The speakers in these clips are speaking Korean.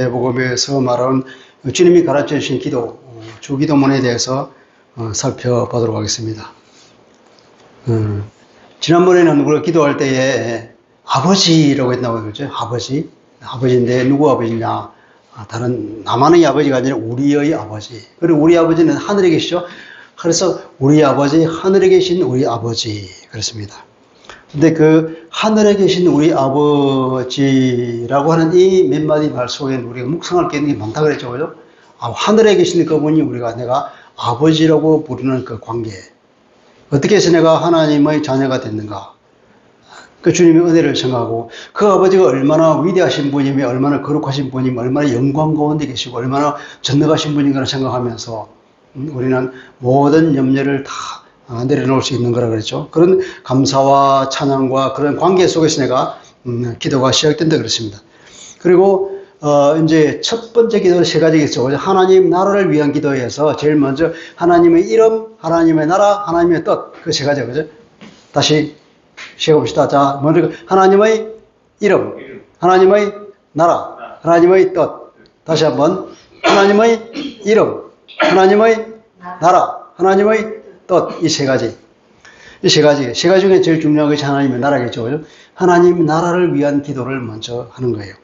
복음에서 말하는 주님이 가르쳐 주신 기도, 주기도문에 대해서 살펴보도록 하겠습니다. 지난번에는 우리가 기도할 때에 아버지라고 했나봐요. 그렇죠? 아버지. 아버지인데 누구 아버지냐? 다른 나만의 아버지가 아니라 우리의 아버지. 그리고 우리 아버지는 하늘에 계시죠? 그래서 우리 아버지, 하늘에 계신 우리 아버지. 그렇습니다. 근데 그 하늘에 계신 우리 아버지라고 하는 이 몇 마디 말 속에는 우리가 묵상할 게 있는 게 많다 그랬죠. 그죠? 하늘에 계신 그분이 내가 아버지라고 부르는 그 관계. 어떻게 해서 내가 하나님의 자녀가 됐는가? 그 주님의 은혜를 생각하고 그 아버지가 얼마나 위대하신 분이며 얼마나 거룩하신 분이며 얼마나 영광 가운데 계시고 얼마나 전능하신 분인가를 생각하면서 우리는 모든 염려를 다 내려놓을 수 있는 거라 그랬죠. 그런 감사와 찬양과 그런 관계 속에서 내가 기도가 시작된다 그랬습니다. 그리고 이제 첫 번째 기도는 세 가지가 있죠. 하나님 나라를 위한 기도에서 제일 먼저 하나님의 이름, 하나님의 나라, 하나님의 뜻, 그 세 가지가 그죠? 다시 시작해봅시다. 자, 먼저 하나님의 이름, 하나님의 나라, 하나님의 뜻. 다시 한번 하나님의 이름, 하나님의 나라, 하나님의 뜻. 이 세 가지. 이 세 가지 중에 제일 중요한 것이 하나님의 나라겠죠. 그죠? 하나님의 나라를 위한 기도를 먼저 하는 거예요.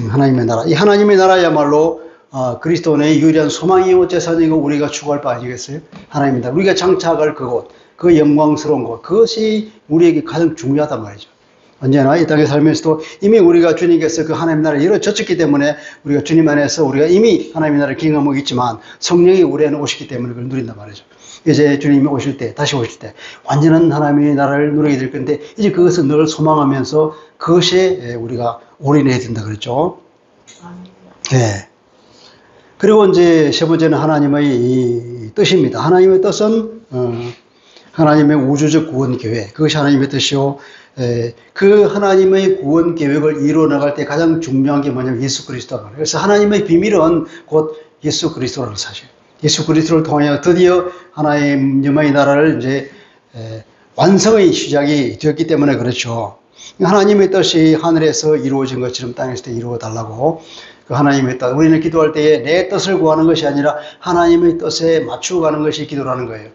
하나님의 나라. 이 하나님의 나라야말로 그리스도인의 유일한 소망이요 재산이고 우리가 추구할 바 아니겠어요? 하나님의 나라. 우리가 장착할 그곳, 그 영광스러운 곳, 그것이 우리에게 가장 중요하단 말이죠. 언제나 이 땅에 살면서도 이미 우리가 주님께서 그 하나님의 나라를 열어젖혔기 때문에 우리가 주님 안에서 우리가 이미 하나님의 나라를 경험하고 있지만 성령이 우리 안에 오시기 때문에 그걸 누린단 말이죠. 이제 주님이 오실 때, 다시 오실 때 완전한 하나님의 나라를 누리게 될 건데 이제 그것을 늘 소망하면서 그것에 우리가 올인해야 된다 그랬죠. 네. 그리고 이제 세 번째는 하나님의 이 뜻입니다. 하나님의 뜻은 하나님의 우주적 구원 계획, 그것이 하나님의 뜻이요. 그 하나님의 구원 계획을 이루어 나갈 때 가장 중요한 게 뭐냐면 예수 그리스도다. 그래서 하나님의 비밀은 곧 예수 그리스도라는 사실. 예수 그리스도를 통하여 드디어 하나님의 나라를 이제 완성의 시작이 되었기 때문에 그렇죠. 하나님의 뜻이 하늘에서 이루어진 것처럼 땅에서 이루어 달라고 그 하나님의 뜻. 우리는 기도할 때에 내 뜻을 구하는 것이 아니라 하나님의 뜻에 맞추어 가는 것이 기도라는 거예요.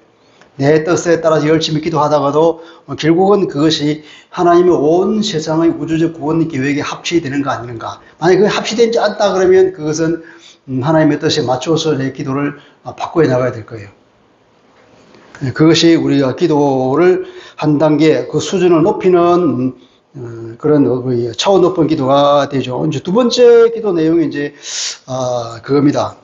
내 뜻에 따라서 열심히 기도하다가도 결국은 그것이 하나님의 온 세상의 우주적 구원 계획에 합치되는 거 아닌가. 만약에 그게 합치되지 않다 그러면 그것은 하나님의 뜻에 맞춰서 내 기도를 바꿔 나가야 될 거예요. 그것이 우리가 기도를 한 단계 그 수준을 높이는 그런 차원 높은 기도가 되죠. 이제 두 번째 기도 내용이 이제 그겁니다.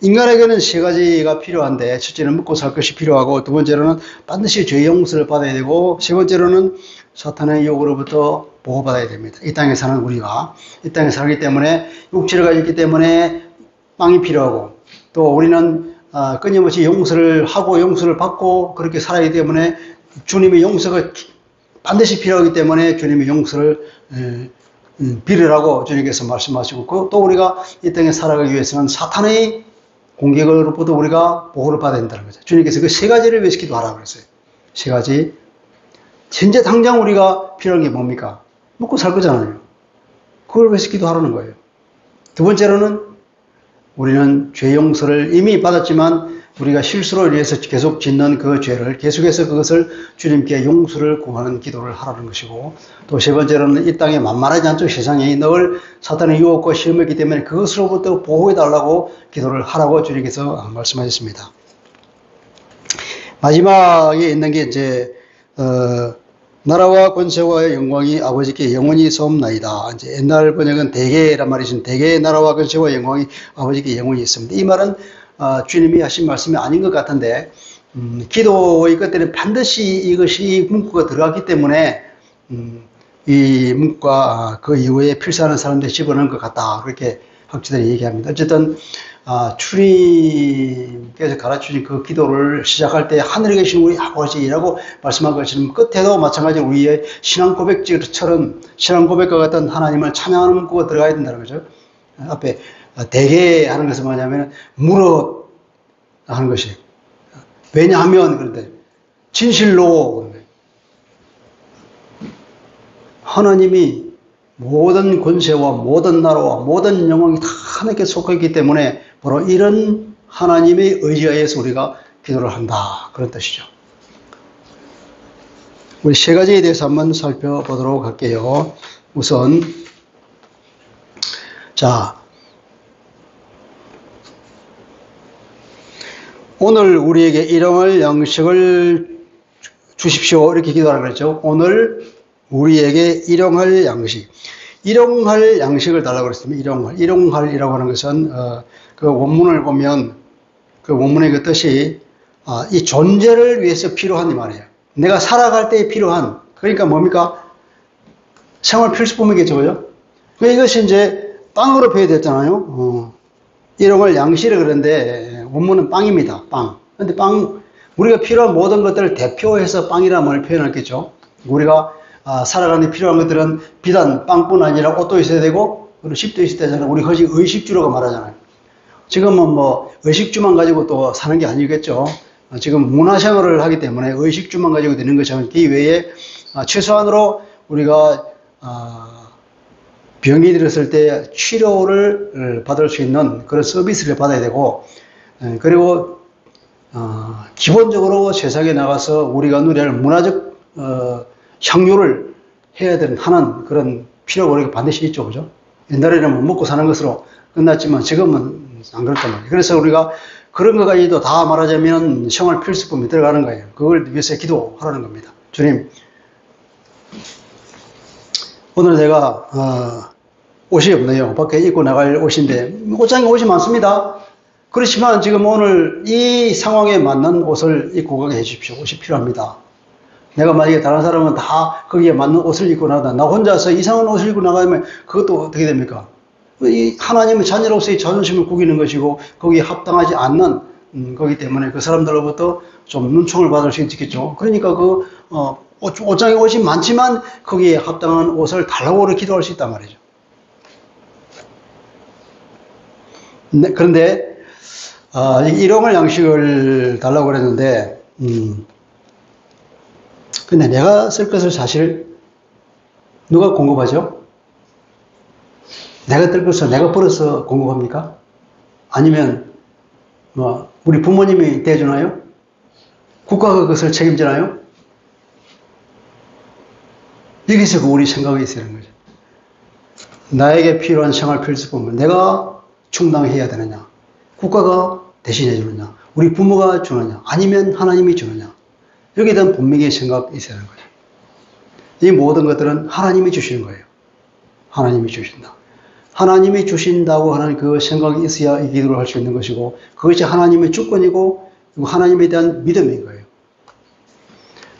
인간에게는 세 가지가 필요한데 첫째는 먹고 살 것이 필요하고 두 번째로는 반드시 죄 용서를 받아야 되고 세 번째로는 사탄의 유혹으로부터 보호받아야 됩니다. 이 땅에 사는 우리가 이 땅에 살기 때문에 육체를 가졌기 때문에 빵이 필요하고 또 우리는 끊임없이 용서를 하고 용서를 받고 그렇게 살아야 하기 때문에 주님의 용서가 반드시 필요하기 때문에 주님의 용서를 빌으라고 주님께서 말씀하시고 또 우리가 이 땅에 살아가기 위해서는 사탄의 공격으로부터 우리가 보호를 받아야 된다는 거죠. 주님께서 그 세 가지를 위해서 기도하라고 그랬어요. 세 가지. 현재 당장 우리가 필요한 게 뭡니까? 먹고 살 거잖아요. 그걸 위해서 기도하라는 거예요. 두 번째로는 우리는 죄 용서를 이미 받았지만 우리가 실수로 인해서 계속 짓는 그 죄를 계속해서 그것을 주님께 용서를 구하는 기도를 하라는 것이고 또 세 번째로는 이 땅에 만만하지 않죠. 세상에 늘 사탄의 유혹과 시험이 있기 때문에 그것으로부터 보호해달라고 기도를 하라고 주님께서 말씀하셨습니다. 마지막에 있는 게 이제 나라와 권세와 영광이 아버지께 영원히 사옵나이다. 이제 옛날 번역은 대개란 말이 있습니다. 대개의 나라와 권세와 영광이 아버지께 영원히 있습니다. 이 말은 주님이 하신 말씀이 아닌 것 같은데 기도의 끝에는 반드시 이것이 문구가 들어갔기 때문에 이 문구가 그 이후에 필사하는 사람들이 집어넣은 것 같다. 그렇게 학자들이 얘기합니다. 어쨌든 주님께서 가르쳐주신 그 기도를 시작할 때 하늘에 계신 우리 아버지라고 말씀한 것처럼 끝에도 마찬가지로 우리의 신앙 고백처럼 신앙 고백과 같은 하나님을 찬양하는 문구가 들어가야 된다는 거죠. 앞에 대개 하는 것은 뭐냐면 물어 하는 것이 왜냐하면 그런데 진실로 하나님이 모든 권세와 모든 나라와 모든 영광이 다 하나님께 속해 있기 때문에 바로 이런 하나님의 의지에 의해서 우리가 기도를 한다. 그런 뜻이죠. 우리 세 가지에 대해서 한번 살펴보도록 할게요. 우선, 자, 오늘 우리에게 일용할 양식을 주십시오. 이렇게 기도하라고 그랬죠. 오늘 우리에게 일용할 양식. 일용할 양식을 달라고 그랬습니다. 일용할이라고 하는 것은, 그 원문을 보면, 그 원문의 그 뜻이, 이 존재를 위해서 필요한 이 말이에요. 내가 살아갈 때 필요한, 그러니까 뭡니까? 생활 필수품이겠죠, 그죠? 이것이 이제 빵으로 표현됐잖아요. 일용할 양식을 그런데, 원문은 빵입니다, 빵. 근데 빵, 우리가 필요한 모든 것들을 대표해서 빵이라는 말을 표현했겠죠. 우리가 살아가는 데 필요한 것들은 비단 빵뿐 아니라 옷도 있어야 되고, 그리고 집도 있어야 되잖아요. 우리 흔히 의식주라고 말하잖아요. 지금은 뭐 의식주만 가지고 또 사는 게 아니겠죠. 지금 문화생활을 하기 때문에 의식주만 가지고 되는 것처럼 그 외에 최소한으로 우리가 병이 들었을 때 치료를 받을 수 있는 그런 서비스를 받아야 되고, 그리고 기본적으로 세상에 나가서 우리가 누릴 문화적 향유를 해야 하는 그런 필요가 우리가 반드시 있죠, 그죠? 옛날에는 뭐 먹고 사는 것으로 끝났지만 지금은 안 그렇단 말이에요. 그래서 우리가 그런 것까지도 다 말하자면 생활 필수품이 들어가는 거예요. 그걸 위해서 기도하라는 겁니다. 주님, 오늘 내가 옷이 없네요. 밖에 입고 나갈 옷인데 옷장에 옷이 많습니다. 그렇지만 지금 오늘 이 상황에 맞는 옷을 입고 가게 해주십시오. 옷이 필요합니다. 내가 만약에 다른 사람은 다 거기에 맞는 옷을 입고 나가다 나 혼자서 이상한 옷을 입고 나가면 그것도 어떻게 됩니까? 이 하나님의 자녀로서의 자존심을 구기는 것이고 거기에 합당하지 않는 거기 때문에 그 사람들로부터 좀 눈총을 받을 수 있겠죠. 그러니까 그 옷장에 옷이 많지만 거기에 합당한 옷을 달라고 기도할 수 있단 말이죠. 네, 그런데 일용할 양식을 달라고 그랬는데 근데 내가 쓸 것을 사실 누가 공급하죠? 내가 뜰 것을 내가 벌어서 공급합니까? 아니면 뭐 우리 부모님이 대주나요? 국가가 그것을 책임지나요? 여기서 우리 생각이 있어야 하는 거죠. 나에게 필요한 생활 필수품을 내가 충당해야 되느냐? 국가가 대신해 주느냐? 우리 부모가 주느냐? 아니면 하나님이 주느냐? 여기에 대한 분명히 생각이 있어야 하는 거죠. 이 모든 것들은 하나님이 주시는 거예요. 하나님이 주신다. 하나님이 주신다고 하는 그 생각이 있어야 이 기도를 할 수 있는 것이고 그것이 하나님의 주권이고 하나님에 대한 믿음인 거예요.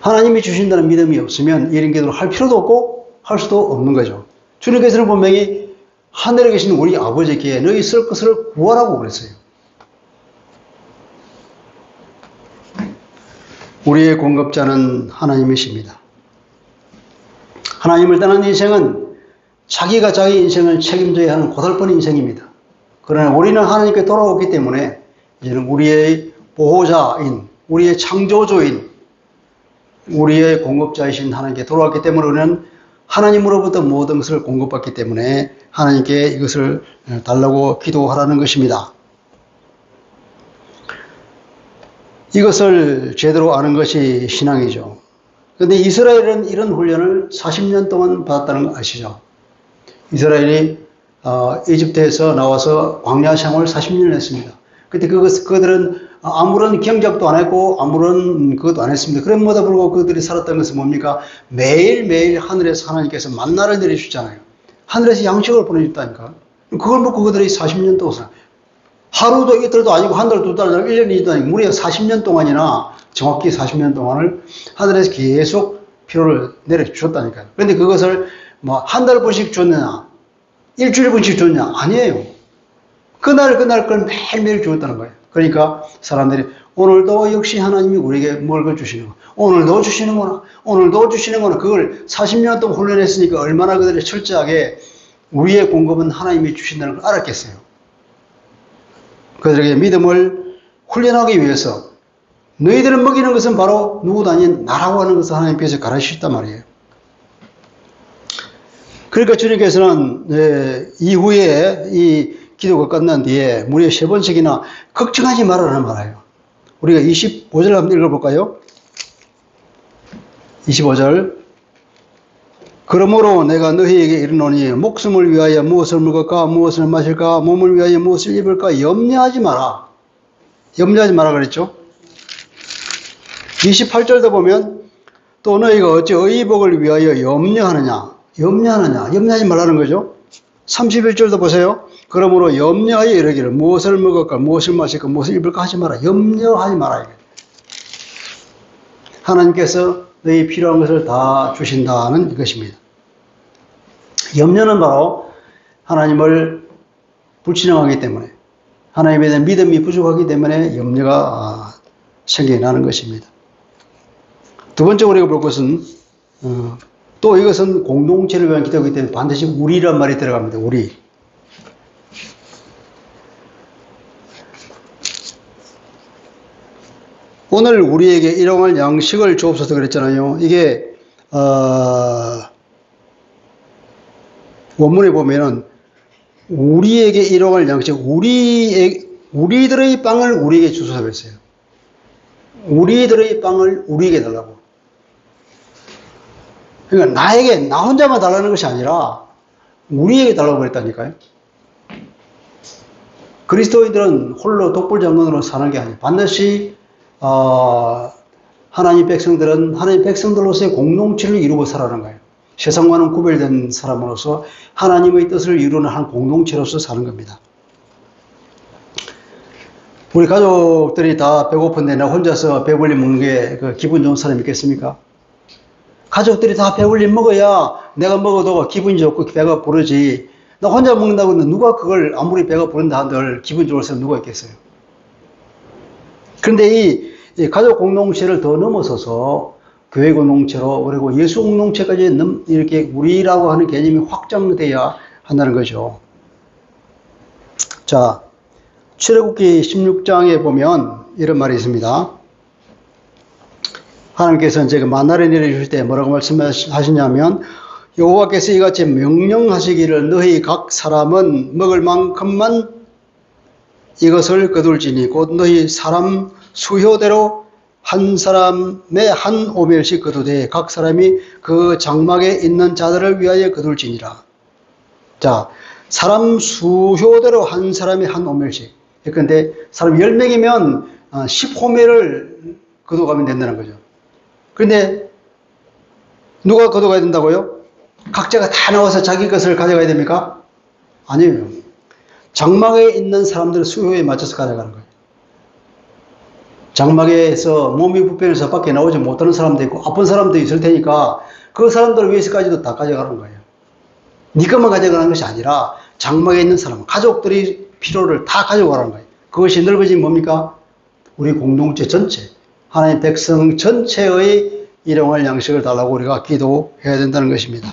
하나님이 주신다는 믿음이 없으면 이런 기도를 할 필요도 없고 할 수도 없는 거죠. 주님께서는 분명히 하늘에 계신 우리 아버지께 너희 쓸 것을 구하라고 그랬어요. 우리의 공급자는 하나님이십니다. 하나님을 떠난 인생은 자기가 자기 인생을 책임져야 하는 고달픈 인생입니다. 그러나 우리는 하나님께 돌아오기 때문에 이제는 우리의 보호자인, 우리의 창조주인, 우리의 공급자이신 하나님께 돌아왔기 때문에 우리는 하나님으로부터 모든 것을 공급받기 때문에 하나님께 이것을 달라고 기도하라는 것입니다. 이것을 제대로 아는 것이 신앙이죠. 그런데 이스라엘은 이런 훈련을 40년 동안 받았다는 거 아시죠? 이스라엘이 이집트에서 나와서 광야 생활을 40년을 했습니다. 그때 그들은 아무런 경작도 안 했고 아무런 그것도 안 했습니다. 그럼에도 불구하고 그들이 살았던 것은 뭡니까? 매일매일 하늘에서 하나님께서 만나를 내려주잖아요. 하늘에서 양식을 보내줬다니까. 그걸 놓고 그들이 40년 동안 살아요. 하루도 이틀도 아니고 한 달, 두 달, 1년이 있다니 무려 40년 동안이나 정확히 40년 동안을 하늘에서 계속 피로를 내려주셨다니까요. 그런데 그것을 뭐 한 달 분씩 줬느냐, 일주일 분씩 줬냐? 아니에요. 그날 걸 매일매일 주었다는 거예요. 그러니까 사람들이 오늘도 역시 하나님이 우리에게 뭘 주시는구나. 오늘도 주시는구나. 오늘도 주시는구나. 그걸 40년 동안 훈련했으니까 얼마나 그들이 철저하게 우리의 공급은 하나님이 주신다는 걸 알았겠어요. 그들에게 믿음을 훈련하기 위해서 너희들을 먹이는 것은 바로 누구도 아닌 나라고 하는 것을 하나님께서 가르치셨단 말이에요. 그러니까 주님께서는 이후에 이 기도가 끝난 뒤에 무려 3번씩이나 걱정하지 말아라는 말이에요. 우리가 25절 한번 읽어볼까요? 25절. 그러므로 내가 너희에게 이르노니 목숨을 위하여 무엇을 먹을까 무엇을 마실까 몸을 위하여 무엇을 입을까 염려하지 마라. 염려하지 마라 그랬죠. 28절도 보면 또 너희가 어찌 의복을 위하여 염려하지 말라는 거죠. 31절도 보세요. 그러므로 염려하여 이르기를 무엇을 먹을까 무엇을 마실까 무엇을 입을까 하지 마라. 염려하지 마라. 하나님께서 너희 필요한 것을 다 주신다는 것입니다. 염려는 바로 하나님을 불신앙하기 때문에 하나님에 대한 믿음이 부족하기 때문에 염려가 생겨나는 것입니다. 두 번째 우리가 볼 것은 또 이것은 공동체를 위한 기도이기 때문에 반드시 우리란 말이 들어갑니다. 우리. 오늘 우리에게 일용할 양식을 주옵소서 그랬잖아요. 이게 원문에 보면은 우리에게 일용할 양식, 우리들의 빵을 우리에게 주소서 그랬어요. 우리들의 빵을 우리에게 달라고. 그러니까 나 혼자만 달라는 것이 아니라 우리에게 달라고 그랬다니까요. 그리스도인들은 홀로 독불장군으로 사는 게 아니에요. 반드시 하나님 백성들은 하나님 백성들로서의 공동체를 이루고 살아가는 거예요. 세상과는 구별된 사람으로서 하나님의 뜻을 이루는 한 공동체로서 사는 겁니다. 우리 가족들이 다 배고픈데 나 혼자서 배불리 먹는 게 기분 좋은 사람이 있겠습니까? 가족들이 다 배불리 먹어야 내가 먹어도 기분이 좋고 배가 부르지. 나 혼자 먹는다고 했는데 누가 그걸 아무리 배가 부른다 한들 기분 좋을 사람 누가 있겠어요? 그런데 이 가족 공동체를 더 넘어서서 교회 공동체로 그리고 예수 공동체까지 이렇게 우리라고 하는 개념이 확장돼야 한다는 거죠. 자, 출애굽기 16장에 보면 이런 말이 있습니다. 하나님께서는 제가 만나를 내려주실 때 뭐라고 말씀하시냐면 여호와께서 이같이 명령하시기를 너희 각 사람은 먹을 만큼만 이것을 거둘지니 곧 너희 사람 수효대로 한 사람의 한 오멜씩 거두되 각 사람이 그 장막에 있는 자들을 위하여 거둘지니라. 자, 사람 수효대로 한 사람이 한 오멜씩. 그런데 사람 10명이면 10호멜을 거둬가면 된다는 거죠. 그런데 누가 거둬가야 된다고요? 각자가 다 나와서 자기 것을 가져가야 됩니까? 아니에요. 장막에 있는 사람들의 수요에 맞춰서 가져가는 거예요. 장막에서 몸이 불편해서 밖에 나오지 못하는 사람도 있고 아픈 사람도 있을 테니까 그 사람들을 위해서까지도 다 가져가는 거예요. 네 것만 가져가는 것이 아니라 장막에 있는 사람, 가족들이 필요를 다 가져가는 거예요. 그것이 넓어진 뭡니까? 우리 공동체 전체, 하나님 백성 전체의 일용할 양식을 달라고 우리가 기도해야 된다는 것입니다.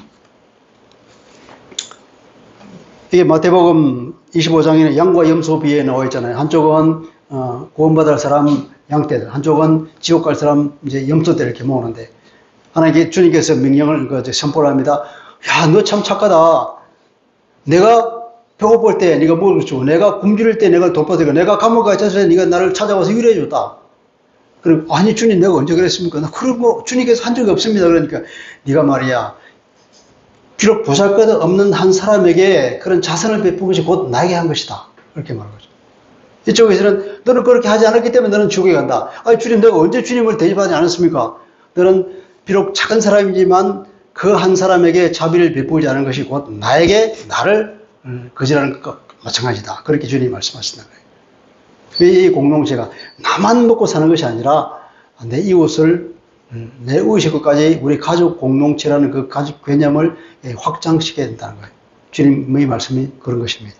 이게 마태복음 25장에는 양과 염소 비에 나와 있잖아요. 한쪽은 구원받을 사람 양떼들, 한쪽은 지옥 갈 사람 이제 염소떼를 이렇게 모으는데 하나님께 주님께서 명령을 선포를 합니다. 야, 너 참 착하다. 내가 배고플 때 네가 먹을 주고 내가 굶주릴 때 내가 돌봐주고 내가 감옥에 갇혔을 때 네가 나를 찾아와서 위로해 줬다. 그리고 아니 주님 내가 언제 그랬습니까? 나 그런 거 주님께서 한 적이 없습니다. 그러니까 네가 말이야 비록 보잘것 없는 한 사람에게 그런 자선을 베푼 것이 곧 나에게 한 것이다. 그렇게 말하는 거죠. 이쪽에서는 너는 그렇게 하지 않았기 때문에 너는 지옥에 간다. 아니 주님 내가 언제 주님을 대접하지 않았습니까? 너는 비록 작은 사람이지만 그 한 사람에게 자비를 베풀지 않은 것이 곧 나에게 나를 거절하는 것과 마찬가지다. 그렇게 주님이 말씀하신다. 이 공동체가 나만 먹고 사는 것이 아니라 내 이웃을 내 이웃의 것까지 우리 가족 공동체라는 그 가족 개념을 확장시켜야 된다는 거예요. 주님의 말씀이 그런 것입니다.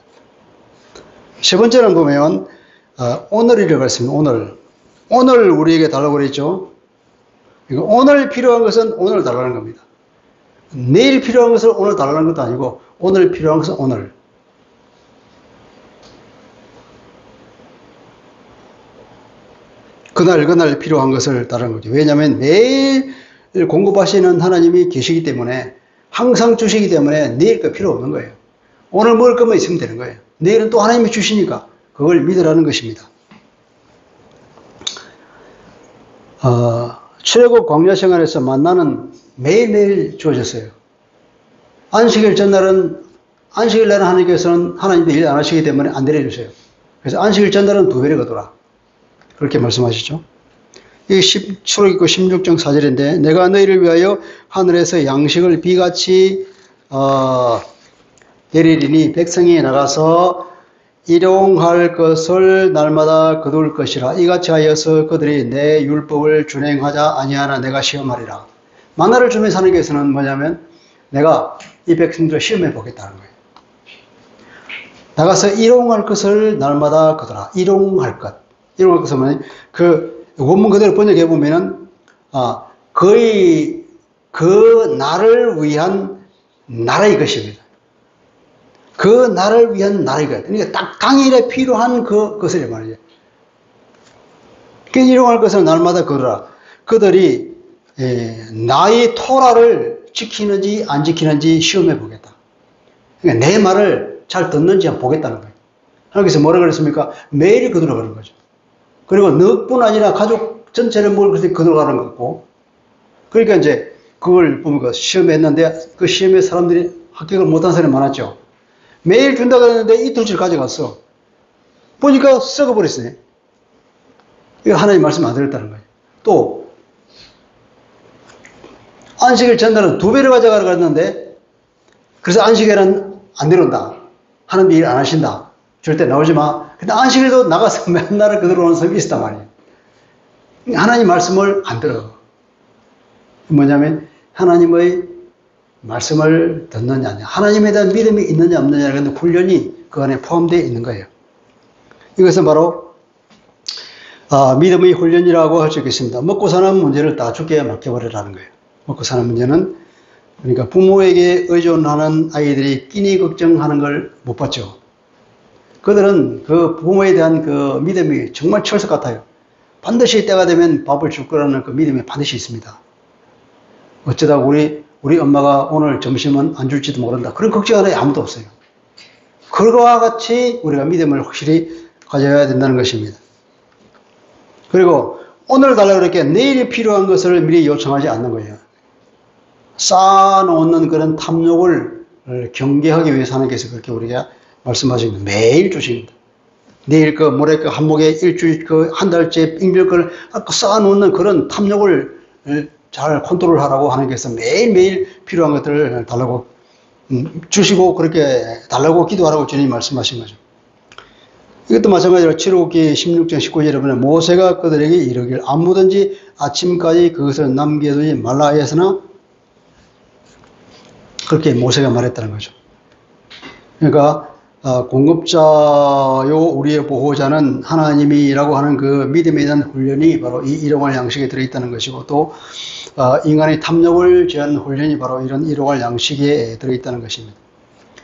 세 번째는 보면 오늘이라고 했습니다. 오늘 우리에게 달라고 그랬죠. 오늘 필요한 것은 오늘 달라는 겁니다. 내일 필요한 것을 오늘 달라는 것도 아니고 오늘 필요한 것은 오늘. 그날 필요한 것을 달라는 거죠. 왜냐하면 매일 공급하시는 하나님이 계시기 때문에 항상 주시기 때문에 내일 거 필요 없는 거예요. 오늘 먹을 것만 있으면 되는 거예요. 내일은 또 하나님이 주시니까 그걸 믿으라는 것입니다. 출애굽 광야 생활에서 만나는 매일매일 주어졌어요. 안식일 전날은 하나님께서는 하나님도 일 안 하시기 때문에 안 내려주세요. 그래서 안식일 전날은 2배를 거두라. 그렇게 말씀하시죠. 이게 출애굽기 16장 4절인데 내가 너희를 위하여 하늘에서 양식을 비같이 내리리니 백성이 나가서 일용할 것을 날마다 거둘 것이라. 이같이 하여서 그들이 내 율법을 준행하자 아니하나 내가 시험하리라. 만나를 주면서 하나님께서는 뭐냐면 내가 이 백성들을 시험해 보겠다는 거예요. 나가서 일용할 것을 날마다 거두라. 일용할 것. 일용할 것은 뭐냐? 그 원문 그대로 번역해 보면은 거의 그 나를 위한 나라의 것입니다. 그 나를 위한 나라의 것. 그러니까 딱 당일에 필요한 그것을 말이죠. 그 일용할 것을 날마다 거두라. 그들이 나의 토라를 지키는지 안 지키는지 시험해 보겠다. 그러니까 내 말을 잘 듣는지 한번 보겠다는 거예요. 하나님께서 뭐라 그랬습니까? 매일 거두라 그러는 거죠. 그리고 너뿐 아니라 가족 전체를 거두라는 거고. 그러니까 이제 그걸 보니까 시험했는데 그 시험에 사람들이 합격을 못한 사람이 많았죠. 매일 준다고 했는데 이틀치를 가져갔어. 보니까 썩어버렸어요. 이거 하나님 말씀 안 들었다는 거예요. 또 안식일 전날은 2배를 가져가라고 했는데 그래서 안식일은 안 내려온다. 하나님 일 안 하신다. 절대 나오지 마. 근데 안식일도 나가서 맨날 그대로 오는 사람이 있었단 말이에요. 하나님 말씀을 안 들어. 뭐냐면 하나님의 말씀을 듣느냐 아니냐. 하나님에 대한 믿음이 있느냐 없느냐라는 훈련이 그 안에 포함되어 있는 거예요. 이것은 바로 믿음의 훈련이라고 할 수 있겠습니다. 먹고 사는 문제를 다 주께 맡겨버리라는 거예요. 먹고 사는 문제는 그러니까 부모에게 의존하는 아이들이 끼니 걱정하는 걸 못 봤죠. 그들은 그 부모에 대한 그 믿음이 정말 철석 같아요. 반드시 때가 되면 밥을 줄 거라는 그 믿음이 반드시 있습니다. 어쩌다 우리 엄마가 오늘 점심은 안 줄지도 모른다. 그런 걱정하는 아무도 없어요. 그거와 같이 우리가 믿음을 확실히 가져야 된다는 것입니다. 그리고 오늘 달라고 그렇게 내일이 필요한 것을 미리 요청하지 않는 거예요. 쌓아놓는 그런 탐욕을 경계하기 위해서 하나님께서 그렇게 우리가 말씀하십니다. 매일 주십니다. 내일 모레 한 목에 일주일 한 달째 빙빌 걸 쌓아놓는 그런 탐욕을 잘 컨트롤하라고 하나님께서 매일매일 필요한 것들을 달라고 주시고 그렇게 달라고 기도하라고 주님이 말씀하신 거죠. 이것도 마찬가지로 출애굽기 16장 19절에 보면 모세가 그들에게 이르길 아무든지 아침까지 그것을 남겨두지 말라 하였으나 그렇게 모세가 말했다는 거죠. 그러니까 공급자요 우리의 보호자는 하나님이라고 하는 그 믿음에 대한 훈련이 바로 이 일용할 양식에 들어있다는 것이고 또 인간의 탐욕을 제한 훈련이 바로 이런 일용할 양식에 들어있다는 것입니다.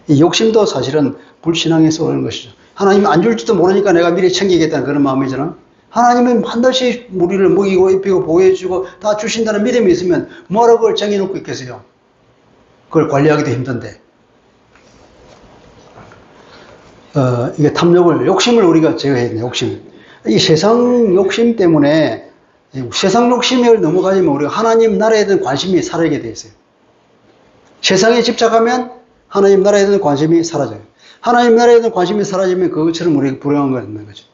이 욕심도 사실은 불신앙에서 오는 것이죠. 하나님이 안 줄지도 모르니까 내가 미리 챙기겠다는 그런 마음이잖아. 하나님은 한 달씩 우리를 먹이고 입히고 보호해주고 다 주신다는 믿음이 있으면 뭐하러 그걸 챙겨놓고 있겠어요. 그걸 관리하기도 힘든데. 이게 탐욕을, 욕심을 우리가 제어해야 돼요, 욕심. 이 세상 욕심 때문에, 세상 욕심에 넘어가지면 우리가 하나님 나라에 대한 관심이 사라지게 돼 있어요. 세상에 집착하면 하나님 나라에 대한 관심이 사라져요. 하나님 나라에 대한 관심이 사라지면 그것처럼 우리가 불행한 거 있는 거죠.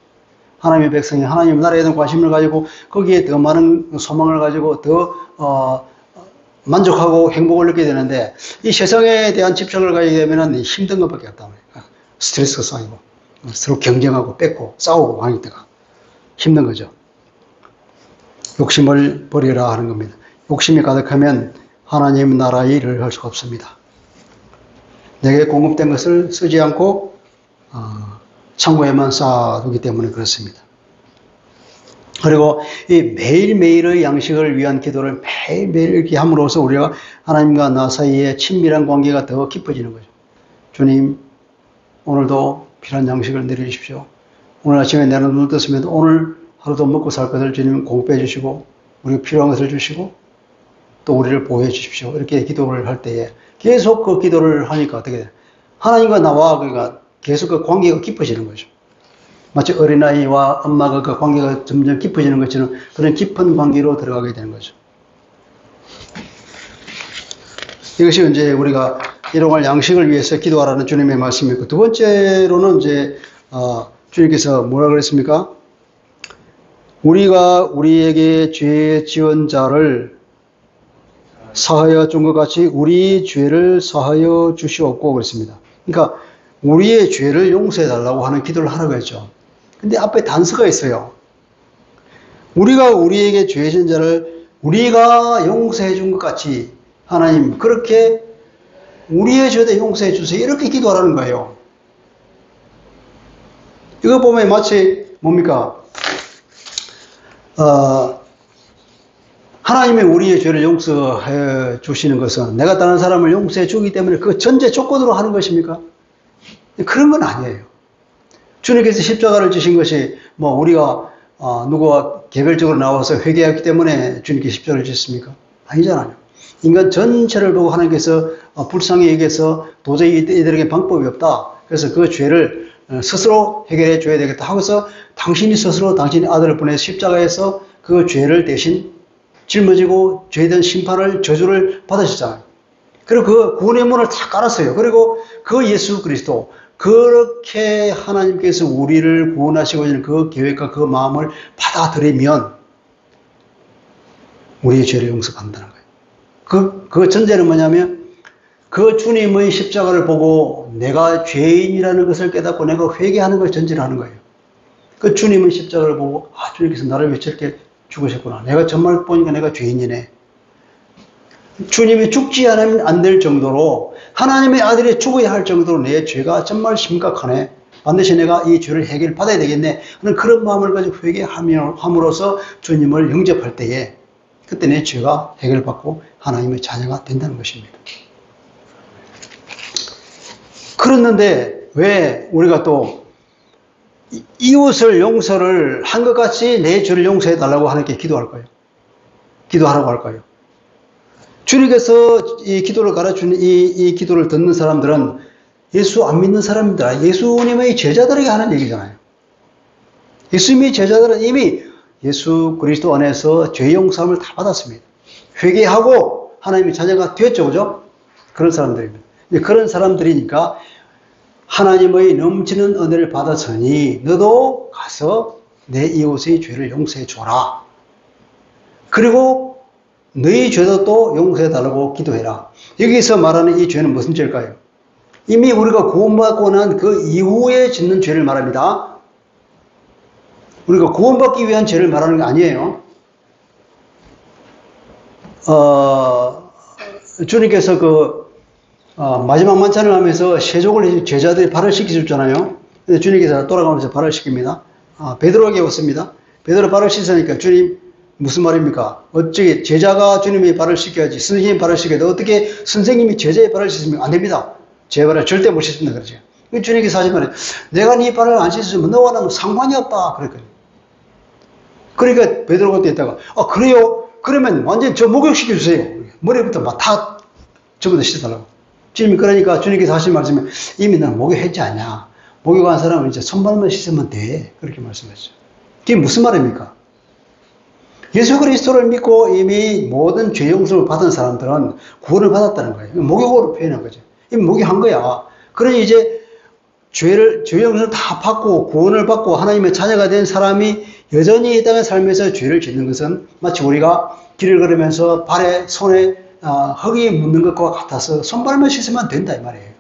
하나님의 백성이 하나님 나라에 대한 관심을 가지고 거기에 더 많은 소망을 가지고 더, 만족하고 행복을 느끼게 되는데 이 세상에 대한 집착을 가지게 되면 힘든 것밖에 없단 말이에요. 스트레스가 쌓이고 서로 경쟁하고 뺏고 싸우고 하니까 힘든 거죠. 욕심을 버리라 하는 겁니다. 욕심이 가득하면 하나님 나라의 일을 할 수가 없습니다. 내게 공급된 것을 쓰지 않고 창고에만 쌓아두기 때문에 그렇습니다. 그리고 이 매일매일의 양식을 위한 기도를 매일매일 이렇게 함으로써 우리가 하나님과 나 사이에 친밀한 관계가 더 깊어지는 거죠. 주님, 오늘도 필요한 양식을 내려주십시오. 오늘 아침에 내가 눈을 떴으면 오늘 하루도 먹고 살 것을 주님 공급해 주시고 우리가 필요한 것을 주시고 또 우리를 보호해 주십시오. 이렇게 기도를 할 때에 계속 그 기도를 하니까 어떻게 돼요? 하나님과 나와 그러니까 계속 그 관계가 깊어지는 거죠. 마치 어린아이와 엄마가 그 관계가 점점 깊어지는 것처럼 그런 깊은 관계로 들어가게 되는 거죠. 이것이 이제 우리가 일용할 양식을 위해서 기도하라는 주님의 말씀이고, 두 번째로는 이제 주님께서 뭐라 그랬습니까? 우리가 우리에게 죄 지은 자를 사하여 준 것 같이 우리 죄를 사하여 주시옵고 그랬습니다. 그러니까 우리의 죄를 용서해 달라고 하는 기도를 하라고 했죠. 근데 앞에 단서가 있어요. 우리가 우리에게 죄 지은 자를 우리가 용서해 준 것 같이 하나님 그렇게 우리의 죄도 용서해 주세요. 이렇게 기도하라는 거예요. 이거 보면 마치 뭡니까? 하나님이 우리의 죄를 용서해 주시는 것은 내가 다른 사람을 용서해 주기 때문에 그 전제 조건으로 하는 것입니까? 그런 건 아니에요. 주님께서 십자가를 지신 것이 뭐 우리가 누구와 개별적으로 나와서 회개했기 때문에 주님께 십자가를 지셨습니까? 아니잖아요. 인간 전체를 보고 하나님께서 불쌍히 여기서 도저히 이들에게 방법이 없다. 그래서 그 죄를 스스로 해결해 줘야 되겠다 하고서 당신이 스스로 당신의 아들을 보내서 십자가에서 그 죄를 대신 짊어지고 죄에 대한 심판을 저주를 받으셨잖아요. 그리고 그 구원의 문을 다 깔았어요. 그리고 그 예수 그리스도 그렇게 하나님께서 우리를 구원하시고 있는 그 계획과 그 마음을 받아들이면 우리의 죄를 용서받는다는 거예요. 그 전제는 뭐냐면 그 주님의 십자가를 보고 내가 죄인이라는 것을 깨닫고 내가 회개하는 걸 전제로 하는 거예요. 그 주님의 십자가를 보고 주님께서 나를 위해 저렇게 죽으셨구나. 내가 정말 보니까 내가 죄인이네. 주님이 죽지 않으면 안 될 정도로 하나님의 아들이 죽어야 할 정도로 내 죄가 정말 심각하네. 반드시 내가 이 죄를 해결받아야 되겠네 하는 그런 마음을 가지고 회개함으로써 주님을 영접할 때에 그때 내 죄가 해결받고 하나님의 자녀가 된다는 것입니다. 그랬는데 왜 우리가 또 이웃을 용서를 한 것 같이 내 죄를 용서해 달라고 하나님께 기도할까요? 기도하라고 할까요? 주님께서 이 기도를 가르치는 이 기도를 듣는 사람들은 예수 안 믿는 사람입니다. 예수님의 제자들에게 하는 얘기잖아요. 예수님의 제자들은 이미 예수 그리스도 안에서 죄 용서함을 다 받았습니다. 회개하고 하나님의 자녀가 되었죠, 그죠? 그런 사람들입니다. 그런 사람들이니까 하나님의 넘치는 은혜를 받았으니 너도 가서 내 이웃의 죄를 용서해 줘라. 그리고 너희 죄도 또 용서해 달라고 기도해라. 여기서 말하는 이 죄는 무슨 죄일까요? 이미 우리가 구원받고 난 그 이후에 짓는 죄를 말합니다. 우리가 구원받기 위한 죄를 말하는 게 아니에요. 주님께서 마지막 만찬을 하면서 세족을 제자들이 발을 씻기셨잖아요. 주님께서 돌아가면서 발을 씻깁니다. 베드로에게 왔습니다. 베드로 발을 씻으니까 주님 무슨 말입니까? 어찌 제자가 주님의 발을 씻겨야지 선생님이 발을 씻겨야 어떻게 선생님이 제자의 발을 씻습니까? 안 됩니다. 제 발을 절대 못 씻습니다. 그러죠. 주님께서 하신 말은 내가 네 발을 안 씻으면 너와 나는 상관이 없다. 그랬거든요. 그러니까 베드로가 그때 있다가 그래요? 그러면 완전 저 목욕시켜 주세요. 머리부터 막 다 전부 다 씻어달라고. 주님이 그러니까 주님께서 하신 말씀이 이미 난 목욕했지 않냐. 목욕한 사람은 이제 손발만 씻으면 돼. 그렇게 말씀하셨죠. 그게 무슨 말입니까? 예수 그리스도를 믿고 이미 모든 죄 용서를 받은 사람들은 구원을 받았다는 거예요. 목욕으로 표현한 거죠. 이미 목욕한 거야. 그러니 이제 죄 용서를 다 받고 구원을 받고 하나님의 자녀가 된 사람이 여전히 이 땅의 삶에서 죄를 짓는 것은 마치 우리가 길을 걸으면서 발에 손에 흙이 묻는 것과 같아서 손발만 씻으면 된다 이 말이에요.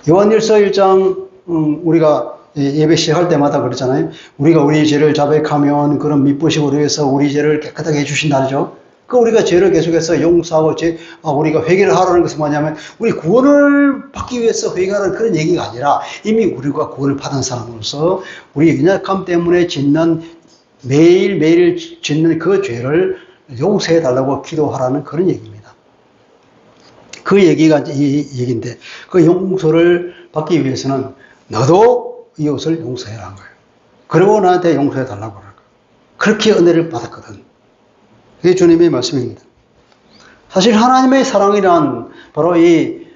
요한일서 1장 우리가 예배 시작할 때마다 그러잖아요. 우리가 우리 죄를 자백하면 그런 미쁘시고 위해서 우리 죄를 깨끗하게 해주신다 하죠. 우리가 죄를 계속해서 용서하고 우리가 회개를 하라는 것은 뭐냐면 우리 구원을 받기 위해서 회개하라는 그런 얘기가 아니라 이미 우리가 구원을 받은 사람으로서 우리 연약함 때문에 짓는 매일매일 짓는 그 죄를 용서해 달라고 기도하라는 그런 얘기입니다. 그 얘기가 이 얘기인데 그 용서를 받기 위해서는 너도 이웃을 용서해라 한 거예요. 그리고 나한테 용서해 달라고 하는 거예요. 그렇게 은혜를 받았거든. 그게 주님의 말씀입니다. 사실 하나님의 사랑이란 바로 이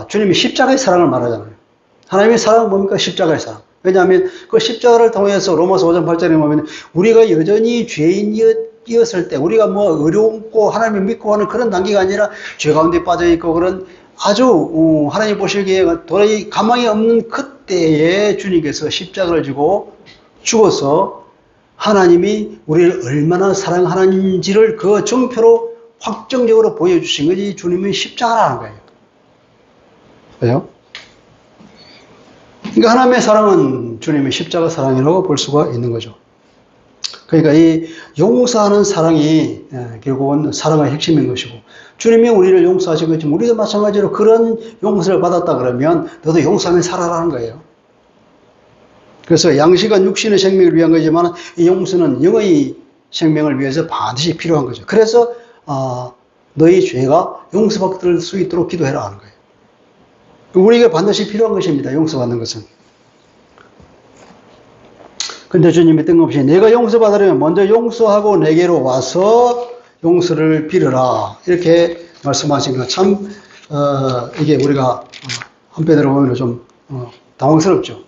주님이 십자가의 사랑을 말하잖아요. 하나님의 사랑은 뭡니까? 십자가의 사랑. 왜냐하면 그 십자가를 통해서 로마서 5장 8절에 보면 우리가 여전히 죄인이었을 때 우리가 뭐 어려움고 하나님을 믿고 하는 그런 단계가 아니라 죄 가운데 빠져있고 그런 아주 하나님 보시기에 도저히 가망이 없는 그때에 주님께서 십자가를 지고 죽어서 하나님이 우리를 얼마나 사랑하는지를 그 정표로 확정적으로 보여주신 것이 주님의 십자가라는 거예요. 그죠? 그러니까 하나님의 사랑은 주님의 십자가 사랑이라고 볼 수가 있는 거죠. 그러니까 이 용서하는 사랑이 결국은 사랑의 핵심인 것이고 주님이 우리를 용서하신 것처럼 우리도 마찬가지로 그런 용서를 받았다 그러면 너도 용서하며 살아라는 거예요. 그래서 양식은 육신의 생명을 위한 거지만 이 용서는 영의 생명을 위해서 반드시 필요한 거죠. 그래서 너희 죄가 용서받을 수 있도록 기도해라 하는 거예요. 우리에게 반드시 필요한 것입니다. 용서받는 것은. 근데 주님이 뜬금없이 내가 용서받으려면 먼저 용서하고 내게로 와서 용서를 빌어라. 이렇게 말씀하신 거 참, 이게 우리가 한편으로 보면 좀 당황스럽죠.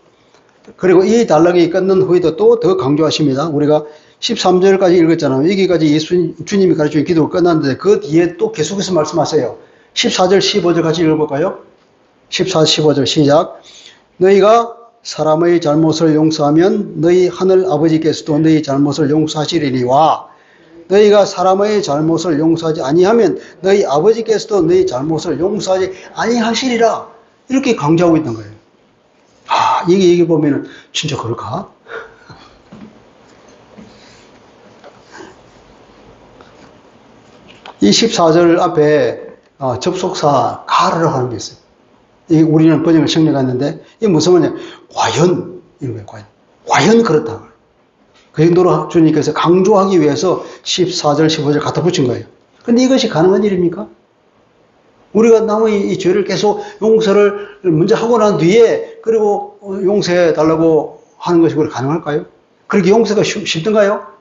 그리고 이 단락이 끝난 후에도 또 더 강조하십니다. 우리가 13절까지 읽었잖아요. 여기까지 주님이 가르치는 기도가 끝났는데 그 뒤에 또 계속해서 말씀하세요. 14절, 15절 같이 읽어볼까요? 14, 15절 시작. 너희가 사람의 잘못을 용서하면 너희 하늘 아버지께서도 너희 잘못을 용서하시리니와 너희가 사람의 잘못을 용서하지 아니하면 너희 아버지께서도 너희 잘못을 용서하지 아니하시리라. 이렇게 강조하고 있는 거예요. 이게 보면은 진짜 그럴까? 이 14절 앞에 접속사 가르라고 하는 게 있어요. 우리는 번역을 정리했는데 이게 무슨 말이냐? 과연 이런 거예요. 과연 그렇다. 그 정도로 주님께서 강조하기 위해서 14절, 15절 갖다 붙인 거예요. 근데 이것이 가능한 일입니까? 우리가 남의 이 죄를 계속 용서를 먼저 하고 난 뒤에 그리고 용서해 달라고 하는 것이 가능할까요? 그렇게 용서가 쉽던가요?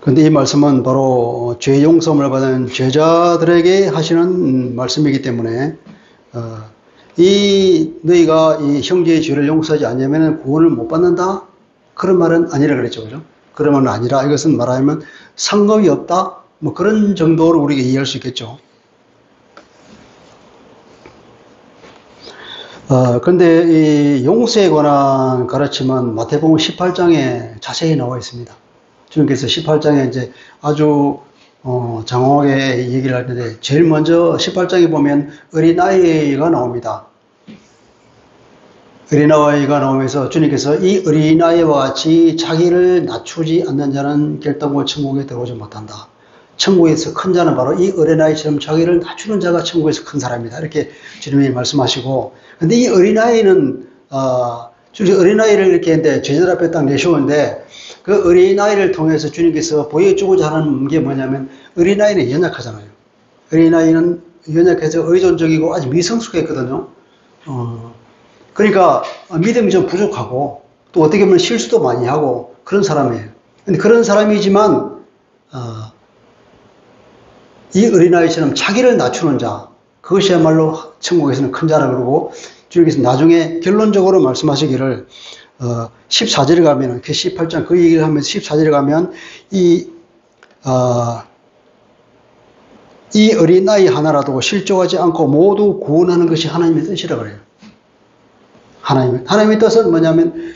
근데 이 말씀은 바로 죄 용서를 받은 제자들에게 하시는 말씀이기 때문에 너희가 이 형제의 죄를 용서하지 않으면 구원을 못 받는다? 그런 말은 아니라 그랬죠. 그죠? 그런 말은 아니라 이것은 말하면 상관이 없다? 뭐 그런 정도로 우리가 이해할 수 있겠죠. 근데 이 용서에 관한 가르침은 마태복음 18장에 자세히 나와 있습니다. 주님께서 18장에 이제 아주 장황하게 얘기를 하는데 제일 먼저 18장에 보면 어린아이가 나옵니다. 어린아이가 나오면서 주님께서 이 어린아이와 같이 자기를 낮추지 않는 자는 결단코 천국에 들어오지 못한다. 천국에서 큰 자는 바로 이 어린아이처럼 자기를 낮추는 자가 천국에서 큰 사람이다. 이렇게 주님이 말씀하시고, 근데 이 어린아이는 주님 어린아이를 이렇게 했는데 제자들 앞에 딱 내세우는데 그 어린아이를 통해서 주님께서 보여주고자 하는 게 뭐냐면 어린아이는 연약하잖아요. 어린아이는 연약해서 의존적이고 아주 미성숙했거든요. 그러니까 믿음이 좀 부족하고 또 어떻게 보면 실수도 많이 하고 그런 사람이에요. 근데 그런 사람이지만 이 어린아이처럼 자기를 낮추는 자, 그것이야말로 천국에서는 큰 자라 그러고 주님께서 나중에 결론적으로 말씀하시기를 14절에 가면, 그 18장 그 얘기를 하면서 14절에 가면 이 어린아이 하나라도 실족하지 않고 모두 구원하는 것이 하나님의 뜻이라 그래요. 하나님의 뜻은 뭐냐면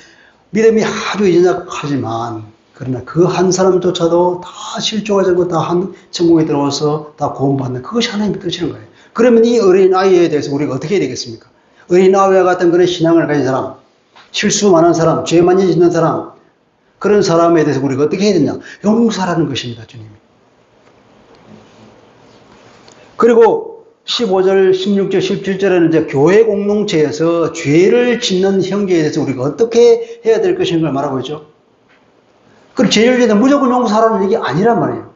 믿음이 아주 연약하지만 그러나 그 한 사람조차도 다 실족하지 않고 다 한 천국에 들어와서 다 구원받는 그것이 하나님의 뜻이라는 거예요. 그러면 이 어린아이에 대해서 우리가 어떻게 해야 되겠습니까? 어린아이와 같은 그런 신앙을 가진 사람, 실수 많은 사람, 죄 많이 짓는 사람, 그런 사람에 대해서 우리가 어떻게 해야 되냐? 용서하라는 것입니다, 주님이. 그리고 15절, 16절, 17절에는 이제 교회 공동체에서 죄를 짓는 형제에 대해서 우리가 어떻게 해야 될 것인가 말하고 있죠. 그럼 죄를 짓는 무조건 용서하라는 얘기 아니란 말이에요.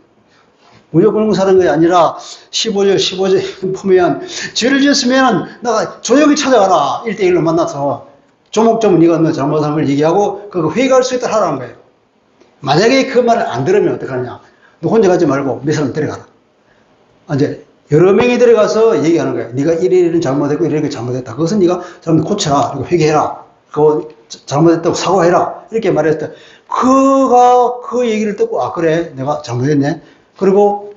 무조건 용서하는 게 아니라 15절 보면 죄를 지었으면 나가 조용히 찾아가라. 1대1로 만나서 조목조목 네가 너 잘못한 걸 얘기하고 그거 회개할 수 있도록 하라는 거예요. 만약에 그 말을 안 들으면 어떡하느냐. 너 혼자 가지 말고 몇 사람 데려가라. 이제 여러 명이 들어가서 얘기하는 거예요. 네가 이런 잘못했고 이런 잘못했다. 그것은 네가 잘못 고쳐라. 그리고 회개해라. 그거 잘못했다고 사과해라. 이렇게 말했을 때 그가 그 얘기를 듣고 아 그래 내가 잘못했네. 그리고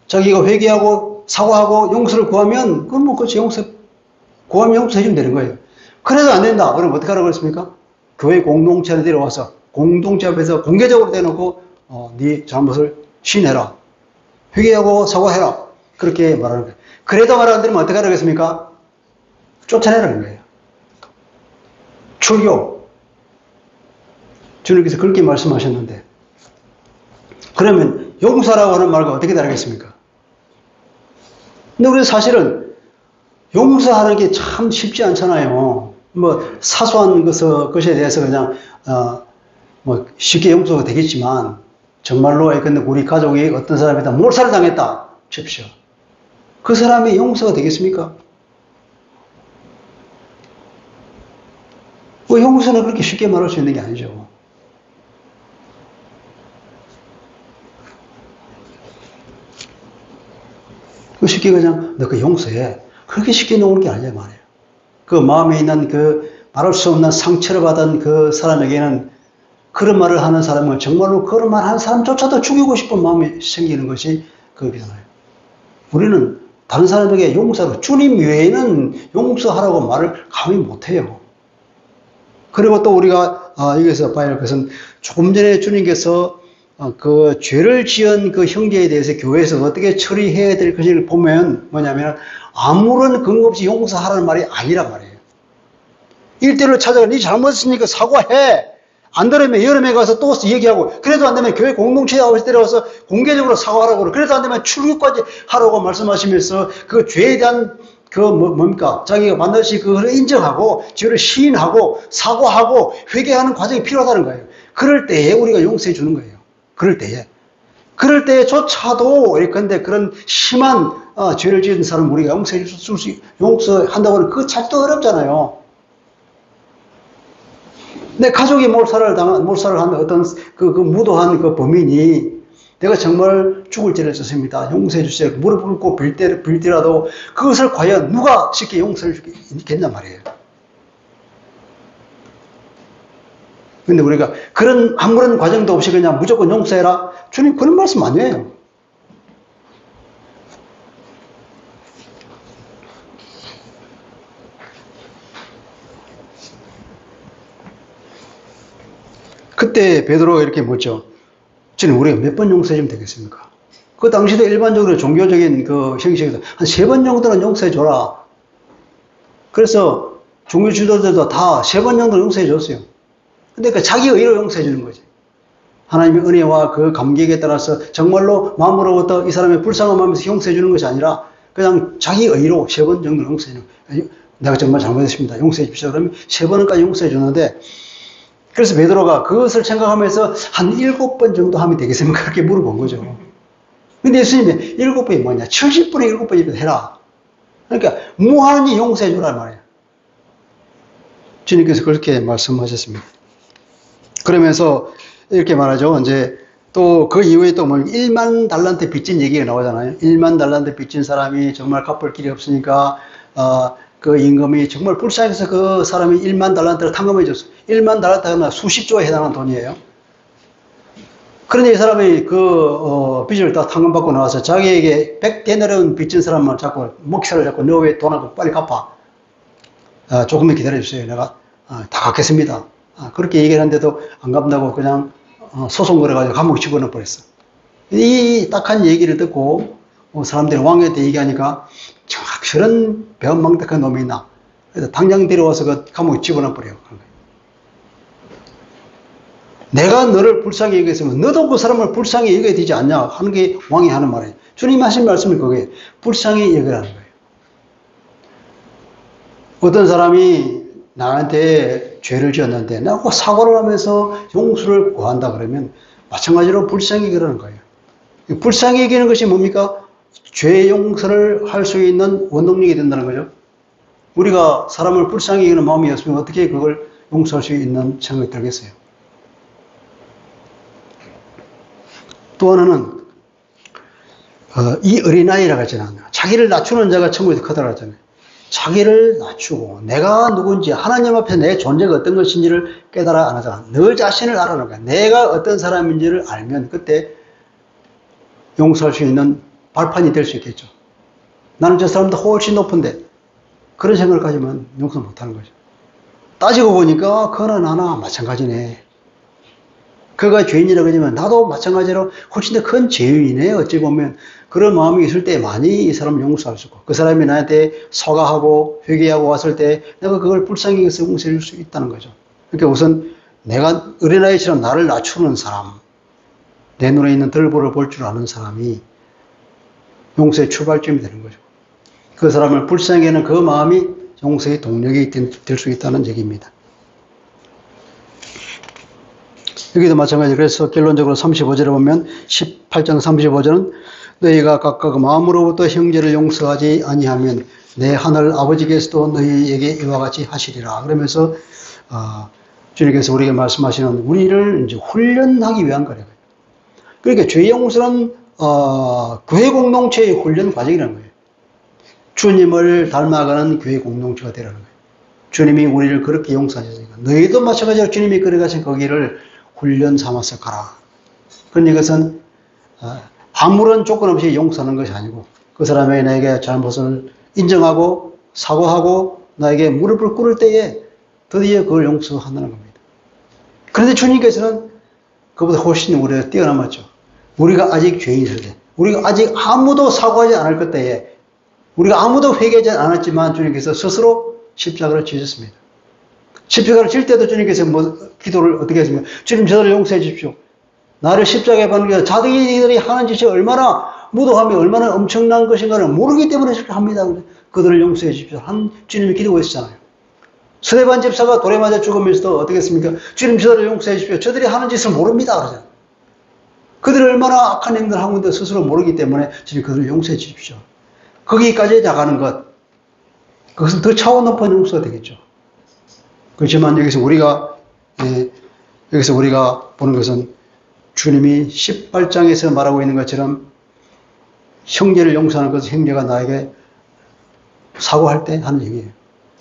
자기가 회개하고 사과하고 용서를 구하면 그건 뭐 그렇지 구하면 용서해주면 되는 거예요. 그래도 안 된다. 그럼 어떻게 하라고 그랬습니까? 교회 공동체 안에 데려와서 공동체 앞에서 공개적으로 대놓고 네 잘못을 시인해라. 회개하고 사과해라. 그렇게 말하는 거예요. 그래도 말 안 들으면 어떻게 하라고 했습니까? 쫓아내라는 거예요. 출교. 주님께서 그렇게 말씀하셨는데 그러면 용서라고 하는 말과 어떻게 다르겠습니까? 근데 우리 사실은 용서하는 게 참 쉽지 않잖아요. 뭐 사소한 것에 대해서 그냥 뭐 쉽게 용서가 되겠지만 정말로 근데 우리 가족이 어떤 사람이다 몰살을 당했다 칩시오. 그 사람이 용서가 되겠습니까? 뭐 용서는 그렇게 쉽게 말할 수 있는 게 아니죠. 그 쉽게 그냥 너 그 용서해. 그렇게 쉽게 놓은 게 아니야 말이에요. 그 마음에 있는 그 말할 수 없는 상처를 받은 그 사람에게는 그런 말을 하는 사람은 정말로 그런 말 하는 사람조차도 죽이고 싶은 마음이 생기는 것이 그거잖아요. 우리는 다른 사람에게 용서를 주님 외에는 용서하라고 말을 감히 못해요. 그리고 또 우리가 여기서 봐야 할 것은 조금 전에 주님께서 그 죄를 지은 그 형제에 대해서 교회에서 어떻게 처리해야 될 것을 보면 뭐냐면 아무런 근거 없이 용서하라는 말이 아니란 말이에요. 일대를 찾아가 네 잘못했으니까 사과해. 안 들으면 여름에 가서 또 얘기하고 그래도 안 되면 교회 공동체에 데려와서 공개적으로 사과하라고 그러고 그래도 안 되면 출교까지 하라고 말씀하시면서 그 죄에 대한 뭡니까? 자기가 반드시 그걸 인정하고 죄를 시인하고 사과하고 회개하는 과정이 필요하다는 거예요. 그럴 때에 우리가 용서해 주는 거예요. 그럴 때에조차도 예컨대 그런 심한 죄를 지은 사람 우리가 용서한다고 하는 그 자체도 어렵잖아요. 내 가족이 몰살을 하는 어떤 그 무도한 그 범인이 내가 정말 죽을 죄를 졌습니다. 용서해 주세요. 무릎 꿇고 빌더라도 그것을 과연 누가 쉽게 용서해 주겠냔 말이에요. 근데 우리가 아무런 과정도 없이 그냥 무조건 용서해라. 주님 그런 말씀 아니에요. 그때 베드로가 이렇게 묻죠. 주님 우리가 몇 번 용서해주면 되겠습니까? 그 당시도 일반적으로 종교적인 그 형식에서 한 3번 정도는 용서해줘라. 그래서 종교 지도자들도 다 3번 정도는 용서해줬어요. 근데 그 자기 의로 용서해주는 거지. 하나님의 은혜와 그 감격에 따라서 정말로 마음으로부터 이 사람의 불쌍한 마음에서 용서해주는 것이 아니라 그냥 자기 의로 3번 정도는 용서해주는 거예요. 내가 정말 잘못했습니다. 용서해 주십시오. 그러면 3번까지 용서해주는데 그래서 베드로가 그것을 생각하면서 한 7번 정도 하면 되겠습니까? 그렇게 물어본 거죠. 근데 예수님이 7번이 뭐냐? 70분의 7번이라도 해라. 그러니까 무한히 용서해 주란 말이에요. 주님께서 그렇게 말씀하셨습니다. 그러면서 이렇게 말하죠. 이제 또 그 이후에 또 1만 달란트 빚진 얘기가 나오잖아요. 1만 달란트 빚진 사람이 정말 갚을 길이 없으니까 그 임금이 정말 불쌍해서 그 사람이 1만 달란트를 탕감해 줬어요. 1만 달란트가 수십조에 해당하는 돈이에요. 그런데 이 사람이 빚을 다 탕감받고 나와서 자기에게 100데나리온 빚진 사람만 자꾸 목살을 잡고 너 왜 돈 하고 빨리 갚아. 조금만 기다려주세요. 내가 다 갚겠습니다. 그렇게 얘기를 하는데도 안 갚는다고 그냥 소송 걸어가지고 감옥에 집어넣어 버렸어. 이 딱한 얘기를 듣고 사람들이 왕한테 얘기하니까 저런 배은망덕한 놈이 있나. 그래서 당장 데려와서 그 감옥에 집어넣어 버려요. 내가 너를 불쌍히 여겼으면 너도 그 사람을 불쌍히 여겨야 되지 않냐 하는 게 왕이 하는 말이에요. 주님이 하신 말씀이 그거예요. 불쌍히 여기라는 거예요. 어떤 사람이 나한테 죄를 지었는데 나하고 사과를 하면서 용서를 구한다 그러면 마찬가지로 불쌍히 여기라는 거예요. 불쌍히 여기는 것이 뭡니까? 죄 용서를 할 수 있는 원동력이 된다는 거죠. 우리가 사람을 불쌍히 여기는 마음이 없으면 어떻게 그걸 용서할 수 있는 생각이 들겠어요. 또 하나는 이 어린아이라고 했잖아요. 자기를 낮추는 자가 천국에서 크다고 했잖아요. 자기를 낮추고 내가 누군지 하나님 앞에 내 존재가 어떤 것인지를 깨달아 안 하잖아. 너 자신을 알아는 거야. 내가 어떤 사람인지를 알면 그때 용서할 수 있는 발판이 될 수 있겠죠. 나는 저 사람보다 훨씬 높은데 그런 생각을 가지면 용서 못하는 거죠. 따지고 보니까 그는 나나 마찬가지네. 그가 죄인이라고 하지만 나도 마찬가지로 훨씬 더 큰 죄인이네. 어찌 보면 그런 마음이 있을 때 많이 이 사람을 용서할 수 있고 그 사람이 나한테 사과하고 회개하고 왔을 때 내가 그걸 불쌍히 여겨서 용서해 줄 수 있다는 거죠. 그러니까 우선 내가 어린아이처럼 나를 낮추는 사람, 내 눈에 있는 들보를 볼 줄 아는 사람이 용서의 출발점이 되는 거죠. 그 사람을 불쌍히 여기는 그 마음이 용서의 동력이 될 수 있다는 얘기입니다. 여기도 마찬가지로 그래서 결론적으로 35절에 보면 18장 35절은 너희가 각각 마음으로부터 형제를 용서하지 아니하면 내 하늘 아버지께서도 너희에게 이와 같이 하시리라. 그러면서 주님께서 우리에게 말씀하시는 우리를 이제 훈련하기 위한 거예요. 그러니까 죄 용서는 교회 공동체의 훈련 과정이라는 거예요. 주님을 닮아가는 교회 공동체가 되라는 거예요. 주님이 우리를 그렇게 용서하셨으니까 너희도 마찬가지로 주님이 그려가신 거기를 훈련 삼아서 가라. 그런 이것은 아무런 조건 없이 용서하는 것이 아니고 그 사람이 나에게 잘못을 인정하고 사과하고 나에게 무릎을 꿇을 때에 드디어 그걸 용서한다는 겁니다. 그런데 주님께서는 그보다 훨씬 우리가 뛰어남았죠. 우리가 아직 죄인일 때, 우리가 아직 아무도 사과하지 않을 그때에 우리가 아무도 회개하지 않았지만 주님께서 스스로 십자가를 지셨습니다. 십자가를 질 때도 주님께서 기도를 어떻게 했습니까? 주님 저들을 용서해 주십시오. 나를 십자가에 박는 자들이 하는 짓이 얼마나 무도함이 얼마나 엄청난 것인가를 모르기 때문에 그렇게 합니다. 그들을 용서해 주십시오. 한 주님이 기도했잖아요. 스데반 집사가 돌에 맞아 죽으면서도 어떻게 했습니까? 주님 저들을 용서해 주십시오. 저들이 하는 짓을 모릅니다. 그러잖아요. 그들이 얼마나 악한 행동을 하고 있는데 스스로 모르기 때문에 주님 그들을 용서해 주십시오. 거기까지 나가는 것, 그것은 더 차원 높은 용서가 되겠죠. 그렇지만 여기서 우리가 보는 것은 주님이 18장에서 말하고 있는 것처럼 형제를 용서하는 것은 형제가 나에게 사과할 때 하는 얘기예요.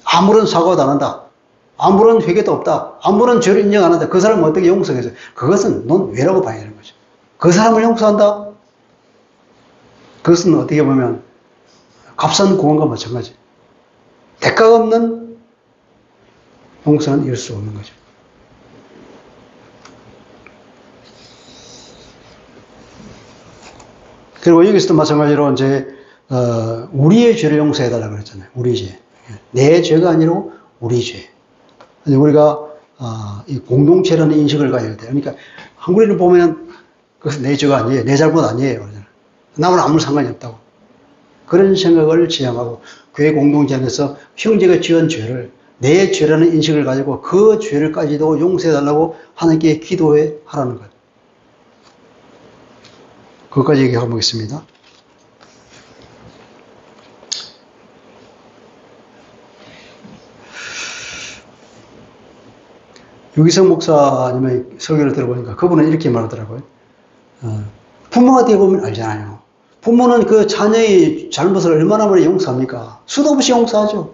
아무런 사과도 안 한다. 아무런 회개도 없다. 아무런 죄를 인정 안 한다. 그 사람은 어떻게 용서해서 그것은 넌 왜라고 봐야 되는 거죠. 그 사람을 용서한다? 그것은 어떻게 보면 값싼 구원과 마찬가지. 대가가 없는 용서는 이룰 수 없는 거죠. 그리고 여기서도 마찬가지로 이제 우리의 죄를 용서해달라고 그랬잖아요. 우리 죄. 내 죄가 아니라 우리 죄. 우리가 이 공동체라는 인식을 가져야 돼요. 그러니까 한국인을 보면 그것은 내 죄가 아니에요. 내 잘못 아니에요. 나하고는 아무 상관이 없다고. 그런 생각을 지향하고 교회 공동체 안에서 형제가 지은 죄를 내 죄라는 인식을 가지고 그 죄를까지도 용서해달라고 하나님께 기도해 하라는 것. 그것까지 얘기해 보겠습니다. 유기성 목사님의 설교를 들어보니까 그분은 이렇게 말하더라고요. 부모가 되어 보면 알잖아요. 부모는 그 자녀의 잘못을 얼마나 많이 용서합니까? 수도 없이 용서하죠.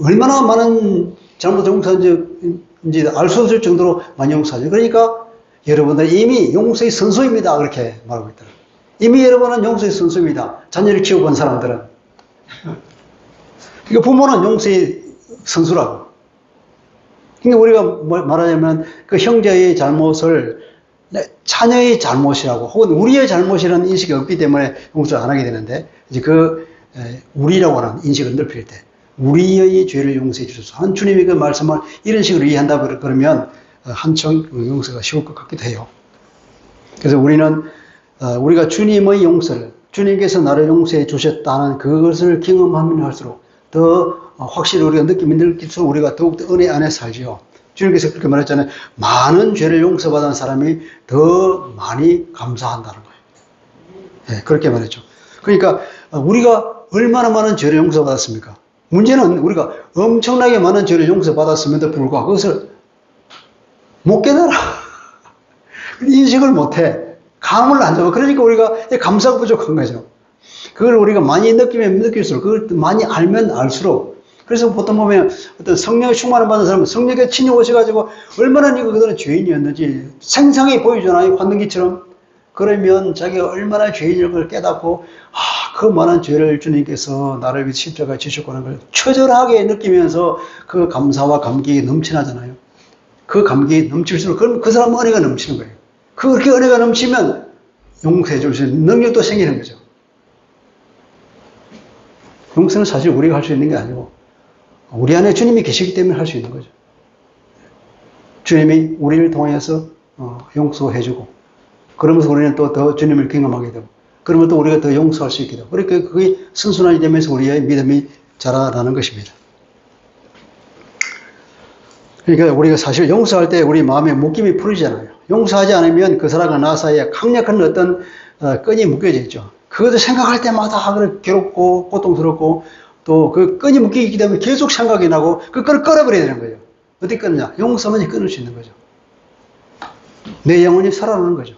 얼마나 많은 잘못을 용서하는지 알 수 없을 정도로 많이 용서하죠. 그러니까 여러분들 이미 용서의 선수입니다. 그렇게 말하고 있더라고요. 이미 여러분은 용서의 선수입니다. 자녀를 키워본 사람들은. 그러니까 부모는 용서의 선수라고. 그러니까 우리가 말하자면 그 형제의 잘못을 자녀의 잘못이라고 혹은 우리의 잘못이라는 인식이 없기 때문에 용서를 안 하게 되는데 이제 그 우리라고 하는 인식을 넓힐 때 우리의 죄를 용서해 주소서 하는 주님의 그 말씀을 이런 식으로 이해한다 그러면 한층 용서가 쉬울 것 같기도 해요. 그래서 우리는 우리가 주님의 용서를 주님께서 나를 용서해 주셨다는 그것을 경험하면 할수록 더 확실히 우리가 느낄수록 우리가 더욱더 은혜 안에 살지요. 주님께서 그렇게 말했잖아요. 많은 죄를 용서받은 사람이 더 많이 감사한다는 거예요. 네, 그렇게 말했죠. 그러니까 우리가 얼마나 많은 죄를 용서받았습니까? 문제는 우리가 엄청나게 많은 죄를 용서받았음에도 불구하고 그것을 못 깨달아. 인식을 못해. 감을 안 잡아. 그러니까 우리가 감사가 부족한 거죠. 그걸 우리가 많이 느끼면 느낄수록, 그걸 많이 알면 알수록. 그래서 보통 보면 어떤 성령의 충만을 받은 사람은 성령의 친히 오셔가지고 얼마나 그들은 죄인이었는지 생생히 보여주잖아요. 환등기처럼. 그러면 자기가 얼마나 죄인일 걸 깨닫고, 그 많은 죄를 주님께서 나를 위해 십자가에 지셨고 하는 걸 처절하게 느끼면서 그 감사와 감격이 넘쳐나잖아요. 그 감격이 넘칠수록 그럼 그 사람은 은혜가 넘치는 거예요. 그렇게 은혜가 넘치면 용서해 줄 수 있는 능력도 생기는 거죠. 용서는 사실 우리가 할 수 있는 게 아니고 우리 안에 주님이 계시기 때문에 할 수 있는 거죠. 주님이 우리를 통해서 용서해 주고, 그러면서 우리는 또 더 주님을 경험하게 되고, 그러면 또 우리가 더 용서할 수 있게 되고, 그러니까 그게 선순환이 되면서 우리의 믿음이 자라나는 것입니다. 그러니까 우리가 사실 용서할 때 우리 마음에 묶임이 풀리잖아요. 용서하지 않으면 그 사람과 나 사이에 강력한 어떤 끈이 묶여져 있죠. 그것을 생각할 때마다 괴롭고 고통스럽고, 또 그 끈이 묶이기 때문에 계속 생각이 나고 그 끈을 끊어버려야 되는 거예요. 어떻게 끊느냐? 용서만이 끊을 수 있는 거죠. 내 영혼이 살아나는 거죠.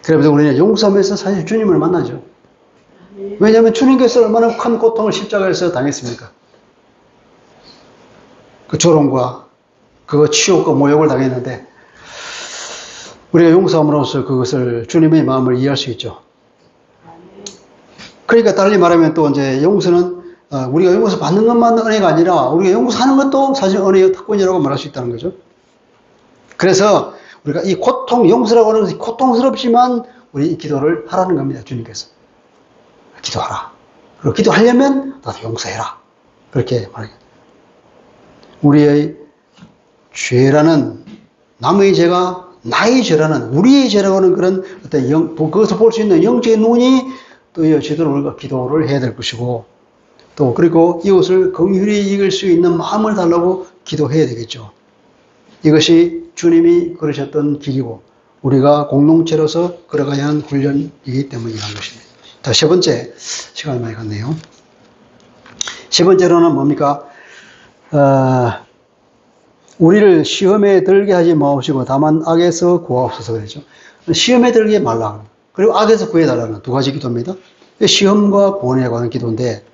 그래서 우리는 용서하면서 사실 주님을 만나죠. 왜냐하면 주님께서 얼마나 큰 고통을 십자가에서 당했습니까? 그 조롱과 그 치욕과 모욕을 당했는데 우리가 용서함으로써 그것을 주님의 마음을 이해할 수 있죠. 그러니까 달리 말하면 또 이제 용서는 우리가 용서 받는 것만 은혜가 아니라 우리가 용서하는 것도 사실 은혜의 특권이라고 말할 수 있다는 거죠. 그래서 우리가 이 용서라고 하는 것이 고통스럽지만 우리 이 기도를 하라는 겁니다. 주님께서. 기도하라. 그리고 기도하려면 나도 용서해라. 그렇게 말합니다. 우리의 죄라는, 남의 죄가 나의 죄라는, 우리의 죄라고 하는 그런 어떤 그것을 볼 수 있는 영적인 눈이 또 제대로 우리가 기도를 해야 될 것이고, 또 그리고 이것을 긍휼히 이길 수 있는 마음을 달라고 기도해야 되겠죠. 이것이 주님이 걸으셨던 길이고 우리가 공동체로서 걸어가야 하는 훈련이기 때문이라는 것입니다. 자, 세 번째, 시간이 많이 갔네요. 세 번째로는 뭡니까? 우리를 시험에 들게 하지 마옵시고 다만 악에서 구하옵소서 그랬죠. 시험에 들게 말라. 그리고 악에서 구해달라는 두 가지 기도입니다. 시험과 구원에 관한 기도인데,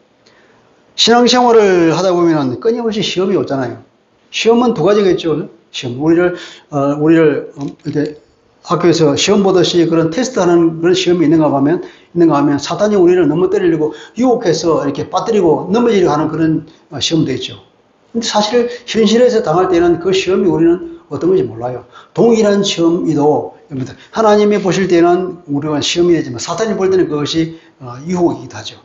신앙생활을 하다 보면 끊임없이 시험이 오잖아요. 시험은 두 가지겠죠. 시험. 우리를 이렇게 학교에서 시험 보듯이 그런 테스트하는 그런 시험이 있는가 하면 사탄이 우리를 너무 때리려고 유혹해서 이렇게 빠뜨리고 넘어지려고 하는 그런 시험도 있죠. 근데 사실 현실에서 당할 때는 그 시험이 우리는 어떤 건지 몰라요. 동일한 시험이도 하나님이 보실 때는 우리가 시험이 되지만 사탄이 볼 때는 그것이 유혹이기도 하죠.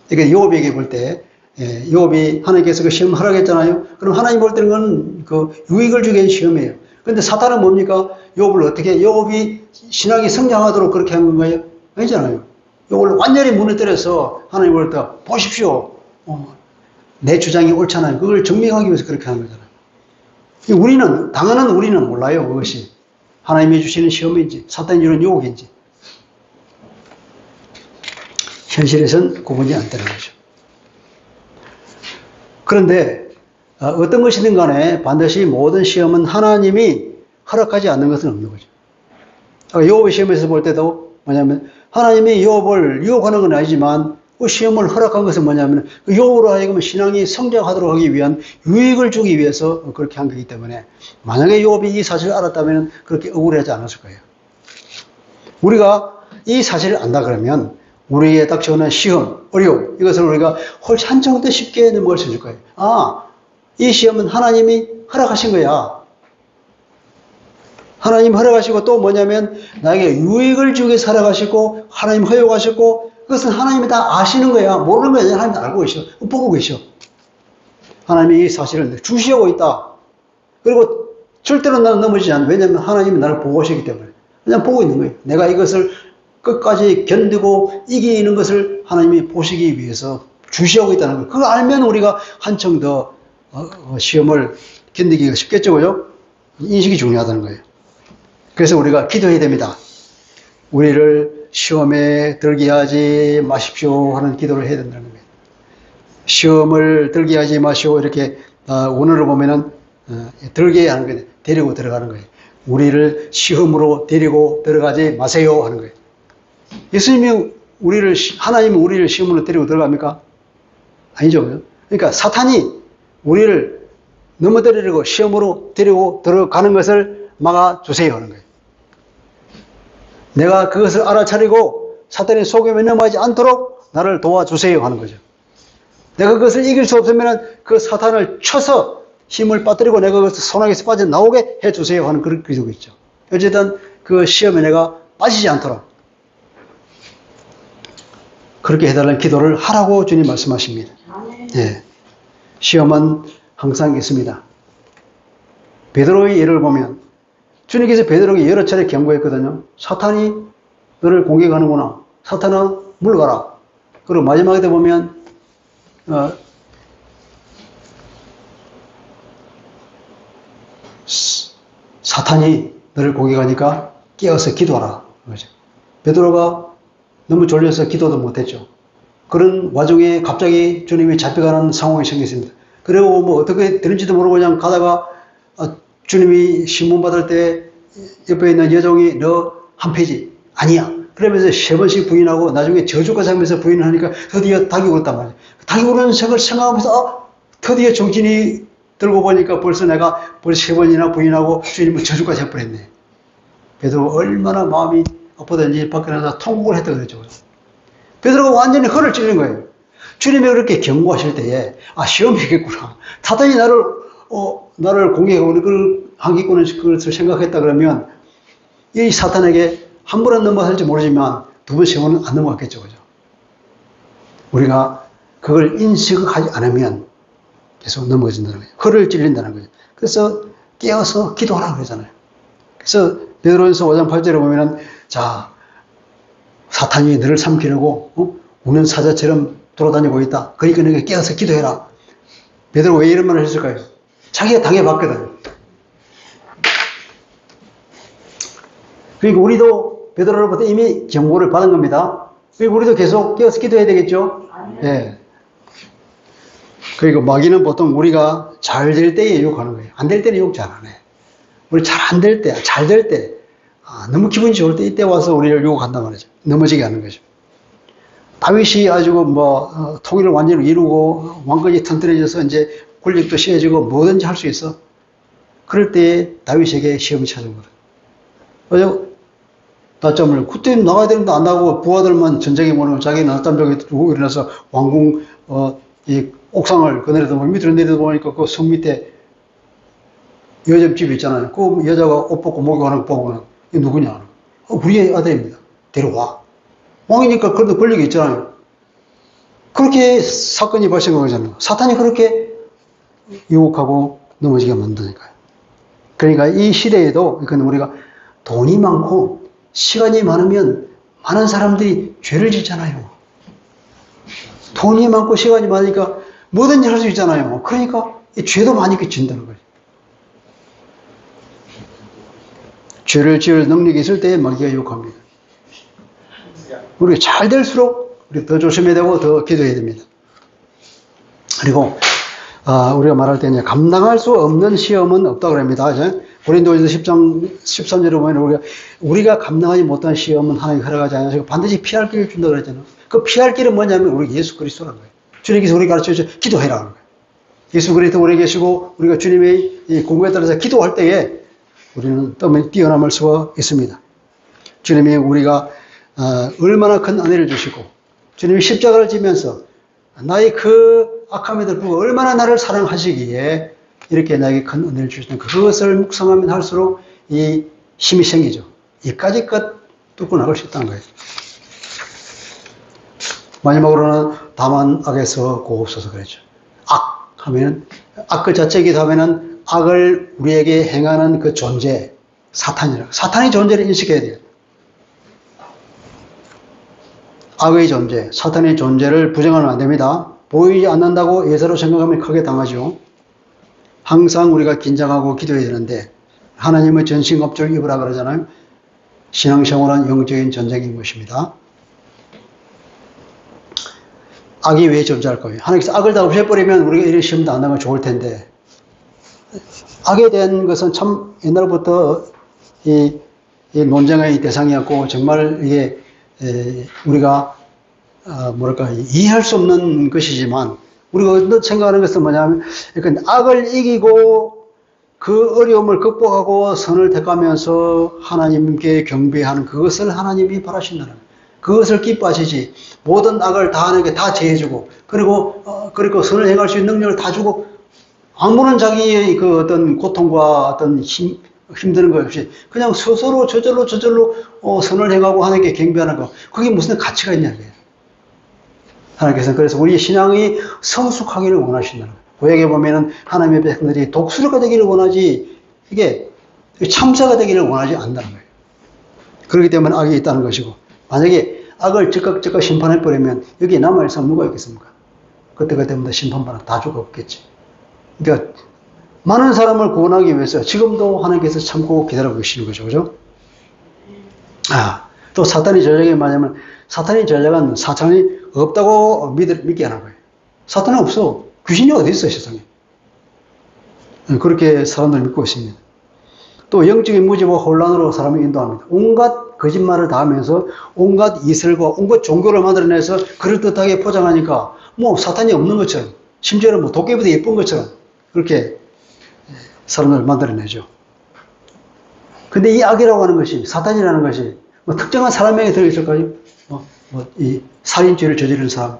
그러니까 욥에게 볼 때 욥이 하나님께서 그 시험을 허락했잖아요. 그럼 하나님 볼 때는 그건 그 유익을 주게 한 시험이에요. 그런데 사탄은 뭡니까? 욥을 어떻게, 욥이 신앙이 성장하도록 그렇게 한 건가요? 아니잖아요. 욥을 완전히 무너뜨려서 하나님 볼 때 보십시오. 내 주장이 옳잖아요. 그걸 증명하기 위해서 그렇게 하는 거잖아요. 우리는 몰라요. 그것이 하나님이 주시는 시험인지 사탄이 주는 유혹인지. 현실에서는 구분이 안 되는 거죠. 그런데 어떤 것이든 간에 반드시 모든 시험은 하나님이 허락하지 않는 것은 없는 거죠. 욥의 시험에서 볼 때도 뭐냐면 하나님이 욥을 유혹하는 건 아니지만 그 시험을 허락한 것은 뭐냐면 욥으로 하여금 신앙이 성장하도록 하기 위한 유익을 주기 위해서 그렇게 한 거기 때문에, 만약에 욥이 이 사실을 알았다면 그렇게 억울하지 않았을 거예요. 우리가 이 사실을 안다 그러면 우리의 닥쳐오는 시험, 어려움, 이것을 우리가 훨씬 한층 더 쉽게 넘어갈 수 있을 거예요. 이 시험은 하나님이 허락하신 거야. 하나님 허락하시고 또 뭐냐면 나에게 유익을 주게 살아가시고 하나님 허용하셨고, 그것은 하나님이 다 아시는 거야. 모르는 거야. 하나님 알고 계셔. 보고 계셔. 하나님이 이 사실을 주시하고 있다. 그리고 절대로 나는 넘어지지 않아. 왜냐하면 하나님이 나를 보고 계시기 때문에. 그냥 보고 있는 거예요. 내가 이것을 끝까지 견디고 이기는 것을 하나님이 보시기 위해서 주시하고 있다는 거예요. 그걸 알면 우리가 한층 더 시험을 견디기가 쉽겠죠. 그죠? 인식이 중요하다는 거예요. 그래서 우리가 기도해야 됩니다. 우리를 시험에 들게 하지 마십시오 하는 기도를 해야 된다는 겁니다. 시험을 들게 하지 마시오. 이렇게 원어를 보면은 들게 하는 거예요. 데리고 들어가는 거예요. 우리를 시험으로 데리고 들어가지 마세요 하는 거예요. 하나님은 우리를 시험으로 데리고 들어갑니까? 아니죠. 그러니까 사탄이 우리를 넘어뜨리려고 시험으로 데리고 들어가는 것을 막아주세요 하는 거예요. 내가 그것을 알아차리고 사탄의 속임에 넘어가지 않도록 나를 도와주세요 하는 거죠. 내가 그것을 이길 수 없으면 그 사탄을 쳐서 힘을 빠뜨리고 내가 그것을 소나기에서 빠져나오게 해주세요 하는 그런 기도가 있죠. 어쨌든 그 시험에 내가 빠지지 않도록 그렇게 해달라는 기도를 하라고 주님 말씀하십니다. 예. 시험은 항상 있습니다. 베드로의 예를 보면 주님께서 베드로에게 여러 차례 경고했거든요. 사탄이 너를 공격하는구나. 사탄아 물러가라. 그리고 마지막에 보면 사탄이 너를 공격하니까 깨어서 기도하라. 그렇죠. 베드로가 너무 졸려서 기도도 못했죠. 그런 와중에 갑자기 주님이 잡혀가는 상황이 생겼습니다. 그리고 뭐 어떻게 되는지도 모르고 그냥 가다가 주님이 신문 받을 때 옆에 있는 여종이 너 한 페이지 아니야. 그러면서 3번씩 부인하고 나중에 저주까지 하면서 부인을 하니까 드디어 닭이 울었단 말이에요. 닭이 우는 것을 생각하면서 드디어 정신이 들고 보니까 벌써 3번이나 부인하고 주님을 저주까지 해버렸네. 베드로가 얼마나 마음이 아프든지 밖에 나가서 통곡을 했다 그랬죠. 베드로가 완전히 허를 찔린 거예요. 주님이 그렇게 경고하실 때에 시험이겠구나. 사탄이 나를 공격하고 하겠구나 그것을 생각했다 그러면 이 사탄에게 한 번은 넘어갈지 모르지만 두 번, 세 번은 안 넘어갔겠죠. 그죠? 우리가 그걸 인식하지 않으면 계속 넘어진다는 거예요. 허를 찔린다는 거예요. 그래서 깨어서 기도하라고 그러잖아요. 그래서 베드로전서 5장 8절에 보면은 사탄이 너를 삼키려고 우는 사자처럼 돌아다니고 있다. 그러니까 너가 깨어서 기도해라. 베드로 왜 이런 말을 했을까요? 자기가 당해봤거든. 그러니까 우리도 베드로로부터 이미 경고를 받은 겁니다. 그리고 우리도 계속 깨어서 기도해야 되겠죠? 예. 그리고 마귀는 보통 우리가 잘 될 때에 유혹하는 거예요. 안 될 때는 유혹 잘 안 해. 우리 잘 안 될 때, 잘 될 때, 너무 기분이 좋을 때 이때 와서 우리를 유혹한단 말이죠. 넘어지게 하는 거죠. 다윗이 아주 통일을 완전히 이루고 왕권이 튼튼해져서 이제 권력도 쉬워지고 뭐든지 할 수 있어. 그럴 때 다윗에게 시험이 찾은 거예요. 그래서 낮잠을 그때 나가야 되는데 안 나가고 부하들만 전쟁에 모르고 자기 낮잠벽에 두고 일어나서 왕궁 이 옥상을 그늘에서 밑으로 내려다 보니까 그 성 밑에 여점집이 있잖아요. 그 여자가 옷 벗고 목욕하는 거 보고는 이 누구냐? 우리의 아들입니다. 데려와. 왕이니까 그래도 권력이 있잖아요. 그렇게 사건이 발생한 거잖아요. 사탄이 그렇게 유혹하고 넘어지게 만드니까요. 그러니까 이 시대에도 이건 우리가 돈이 많고 시간이 많으면 많은 사람들이 죄를 짓잖아요. 돈이 많고 시간이 많으니까 뭐든지 할 수 있잖아요. 그러니까 이 죄도 많이 짓는다는 거예요. 죄를 지을 능력이 있을 때에 마귀가 유혹합니다. 우리가 잘 될수록 우리 더 조심해야 되고 더 기도해야 됩니다. 그리고 우리가 말할 때 이제 감당할 수 없는 시험은 없다고 합니다. 고린도전서 10장 13절에 보면 우리가 감당하지 못한 시험은 하나님이 허락하지 않으시고 반드시 피할 길을 준다고 그랬잖아요. 그 피할 길은 뭐냐면 우리 예수 그리스도라는 거예요. 주님께서 우리 가르쳐주셔서 기도해라는 거예요. 예수 그리스도 우리 계시고 우리가 주님의 이 공부에 따라서 기도할 때에 우리는 뛰어넘을 수가 있습니다. 주님이 우리가 얼마나 큰 은혜를 주시고 주님이 십자가를 지면서 나의 그 악함에도 불구하고 얼마나 나를 사랑하시기에 이렇게 나에게 큰 은혜를 주시는 그것을 묵상하면 할수록 이 힘이 생기죠. 이까지 것 뚫고 나갈 수 있다는 거예요. 마지막으로는 다만 악에서 구하옵소서 그랬죠. 악 하면 악 그 자체이기도 하면은 악을 우리에게 행하는 그 존재 사탄이라고. 사탄의 존재를 인식해야 돼요. 악의 존재, 사탄의 존재를 부정하면 안 됩니다. 보이지 않는다고 예사로 생각하면 크게 당하죠. 항상 우리가 긴장하고 기도해야 되는데 하나님의 전신갑주를 입으라 그러잖아요. 신앙생활은 영적인 전쟁인 것입니다. 악이 왜 존재할 거예요? 하나님께서 악을 다 없애버리면 우리가 이런 시험도 안 하면 좋을 텐데 악에 대한 것은 참 옛날부터 이 논쟁의 대상이었고, 정말 이게 우리가 뭐랄까 이해할 수 없는 것이지만, 우리가 생각하는 것은 뭐냐면, 그러니까 악을 이기고 그 어려움을 극복하고 선을 택하면서 하나님께 경배하는 그것을 하나님이 바라신다는 거예요. 그것을 기뻐하시지. 모든 악을 다 하나님께 다 제해주고, 그리고 선을 행할 수 있는 능력을 다 주고, 아무런 자기의 그 어떤 고통과 어떤 힘드는 것 없이 그냥 스스로 저절로 선을 행하고 하나님께 경배하는 거. 그게 무슨 가치가 있냐. 하나님께서는 그래서 우리의 신앙이 성숙하기를 원하신다는 거예요. 구약에 보면은 하나님의 백성들이 독수리가 되기를 원하지, 이게 참새가 되기를 원하지 않는다는 거예요. 그렇기 때문에 악이 있다는 것이고, 만약에 악을 즉각 심판해버리면 여기에 남아있으면 누가 있겠습니까? 그때부터 심판받아 다 죽었겠지. 그러니까 많은 사람을 구원하기 위해서 지금도 하나님께서 참고 기다리고 계시는 거죠. 그죠? 또 사탄의 전략이 뭐냐면, 사탄의 전략은 사탄이 없다고 믿게 하는 거예요. 사탄은 없어. 귀신이 어디 있어, 세상에. 그렇게 사람들 믿고 있습니다. 또 영적인 무지와 혼란으로 사람을 인도합니다. 온갖 거짓말을 다 하면서 온갖 이설과 온갖 종교를 만들어내서 그럴듯하게 포장하니까 뭐 사탄이 없는 것처럼, 심지어는 뭐 도깨비도 예쁜 것처럼 그렇게 사람을 만들어내죠. 근데 이 악이라고 하는 것이, 사탄이라는 것이 뭐 특정한 사람에게 들어있을까요? 이 살인죄를 저지른 사람,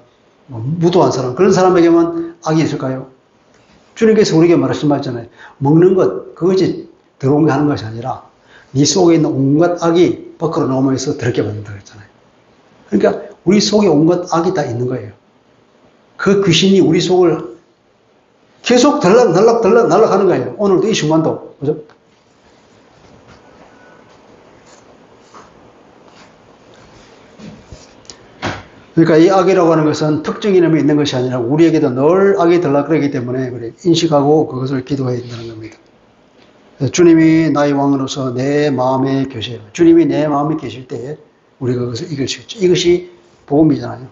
무도한 사람, 그런 사람에게만 악이 있을까요? 주님께서 우리에게 말씀하셨잖아요. 먹는 것, 그것이 더러운 게 하는 것이 아니라 네 속에 있는 온갖 악이 밖으로 나오면서 더럽게 만든다 그랬잖아요. 그러니까 우리 속에 온갖 악이 다 있는 거예요. 그 귀신이 우리 속을 계속 들락 하는 거예요. 오늘도 이 순간도. 그죠? 그러니까 이 악이라고 하는 것은 특정 이념에 있는 것이 아니라 우리에게도 늘 악이 들락거리기 때문에 그래 인식하고 그것을 기도해야 된다는 겁니다. 주님이 나의 왕으로서 내 마음에 계세요. 주님이 내 마음에 계실 때 우리가 그것을 이길 수 있죠. 이것이 복음이잖아요.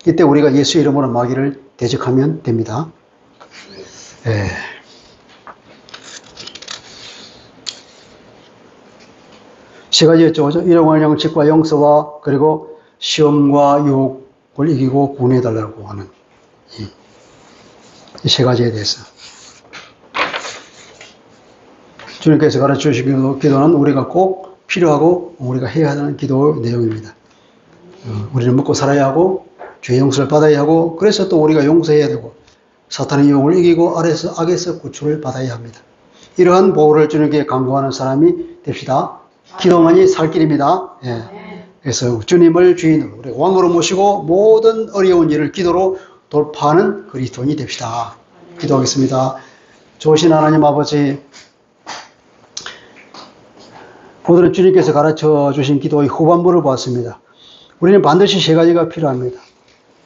이때 우리가 예수 이름으로 마귀를 대적하면 됩니다. 세 가지였죠. 일용할 영칙과 용서와 그리고 시험과 유혹을 이기고 구원해달라고 하는 이 세 가지에 대해서 주님께서 가르쳐 주신 기도는 우리가 꼭 필요하고 우리가 해야 하는 기도 내용입니다. 우리는 먹고 살아야 하고 죄 용서를 받아야 하고 그래서 또 우리가 용서해야 되고 사탄의 유혹을 이기고 악에서 구출을 받아야 합니다. 이러한 보호를 주님께 간구하는 사람이 됩시다. 기도만이 살 길입니다. 그래서 주님을 주인으로 우리 왕으로 모시고 모든 어려운 일을 기도로 돌파하는 그리스도인이 됩시다. 기도하겠습니다. 좋으신 하나님 아버지, 오늘은 주님께서 가르쳐 주신 기도의 후반부를 보았습니다. 우리는 반드시 세 가지가 필요합니다.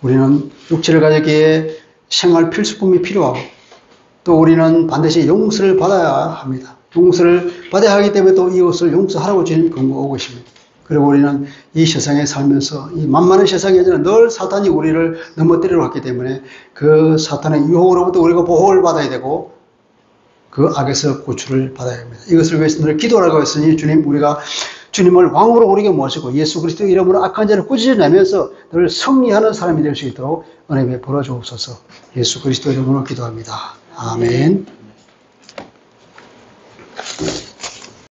우리는 육체를 가졌기에 생활 필수품이 필요하고 또 우리는 반드시 용서를 받아야 합니다. 용서를 받아야 하기 때문에 또 이웃을 용서하라고 주님 권고하고 계십니다. 그리고 우리는 이 세상에 살면서 이 만만한 세상에서는 늘 사탄이 우리를 넘어뜨리러 왔기 때문에 그 사탄의 유혹으로부터 우리가 보호를 받아야 되고 그 악에서 구출을 받아야 합니다. 이것을 위해서 늘 기도하라고 했으니 주님, 우리가 주님을 왕으로 우리에게 모시고 예수 그리스도 이름으로 악한 자를 꾸짖어내면서 늘 승리하는 사람이 될 수 있도록 은혜 베풀어 주옵소서. 예수 그리스도 이름으로 기도합니다. 아멘.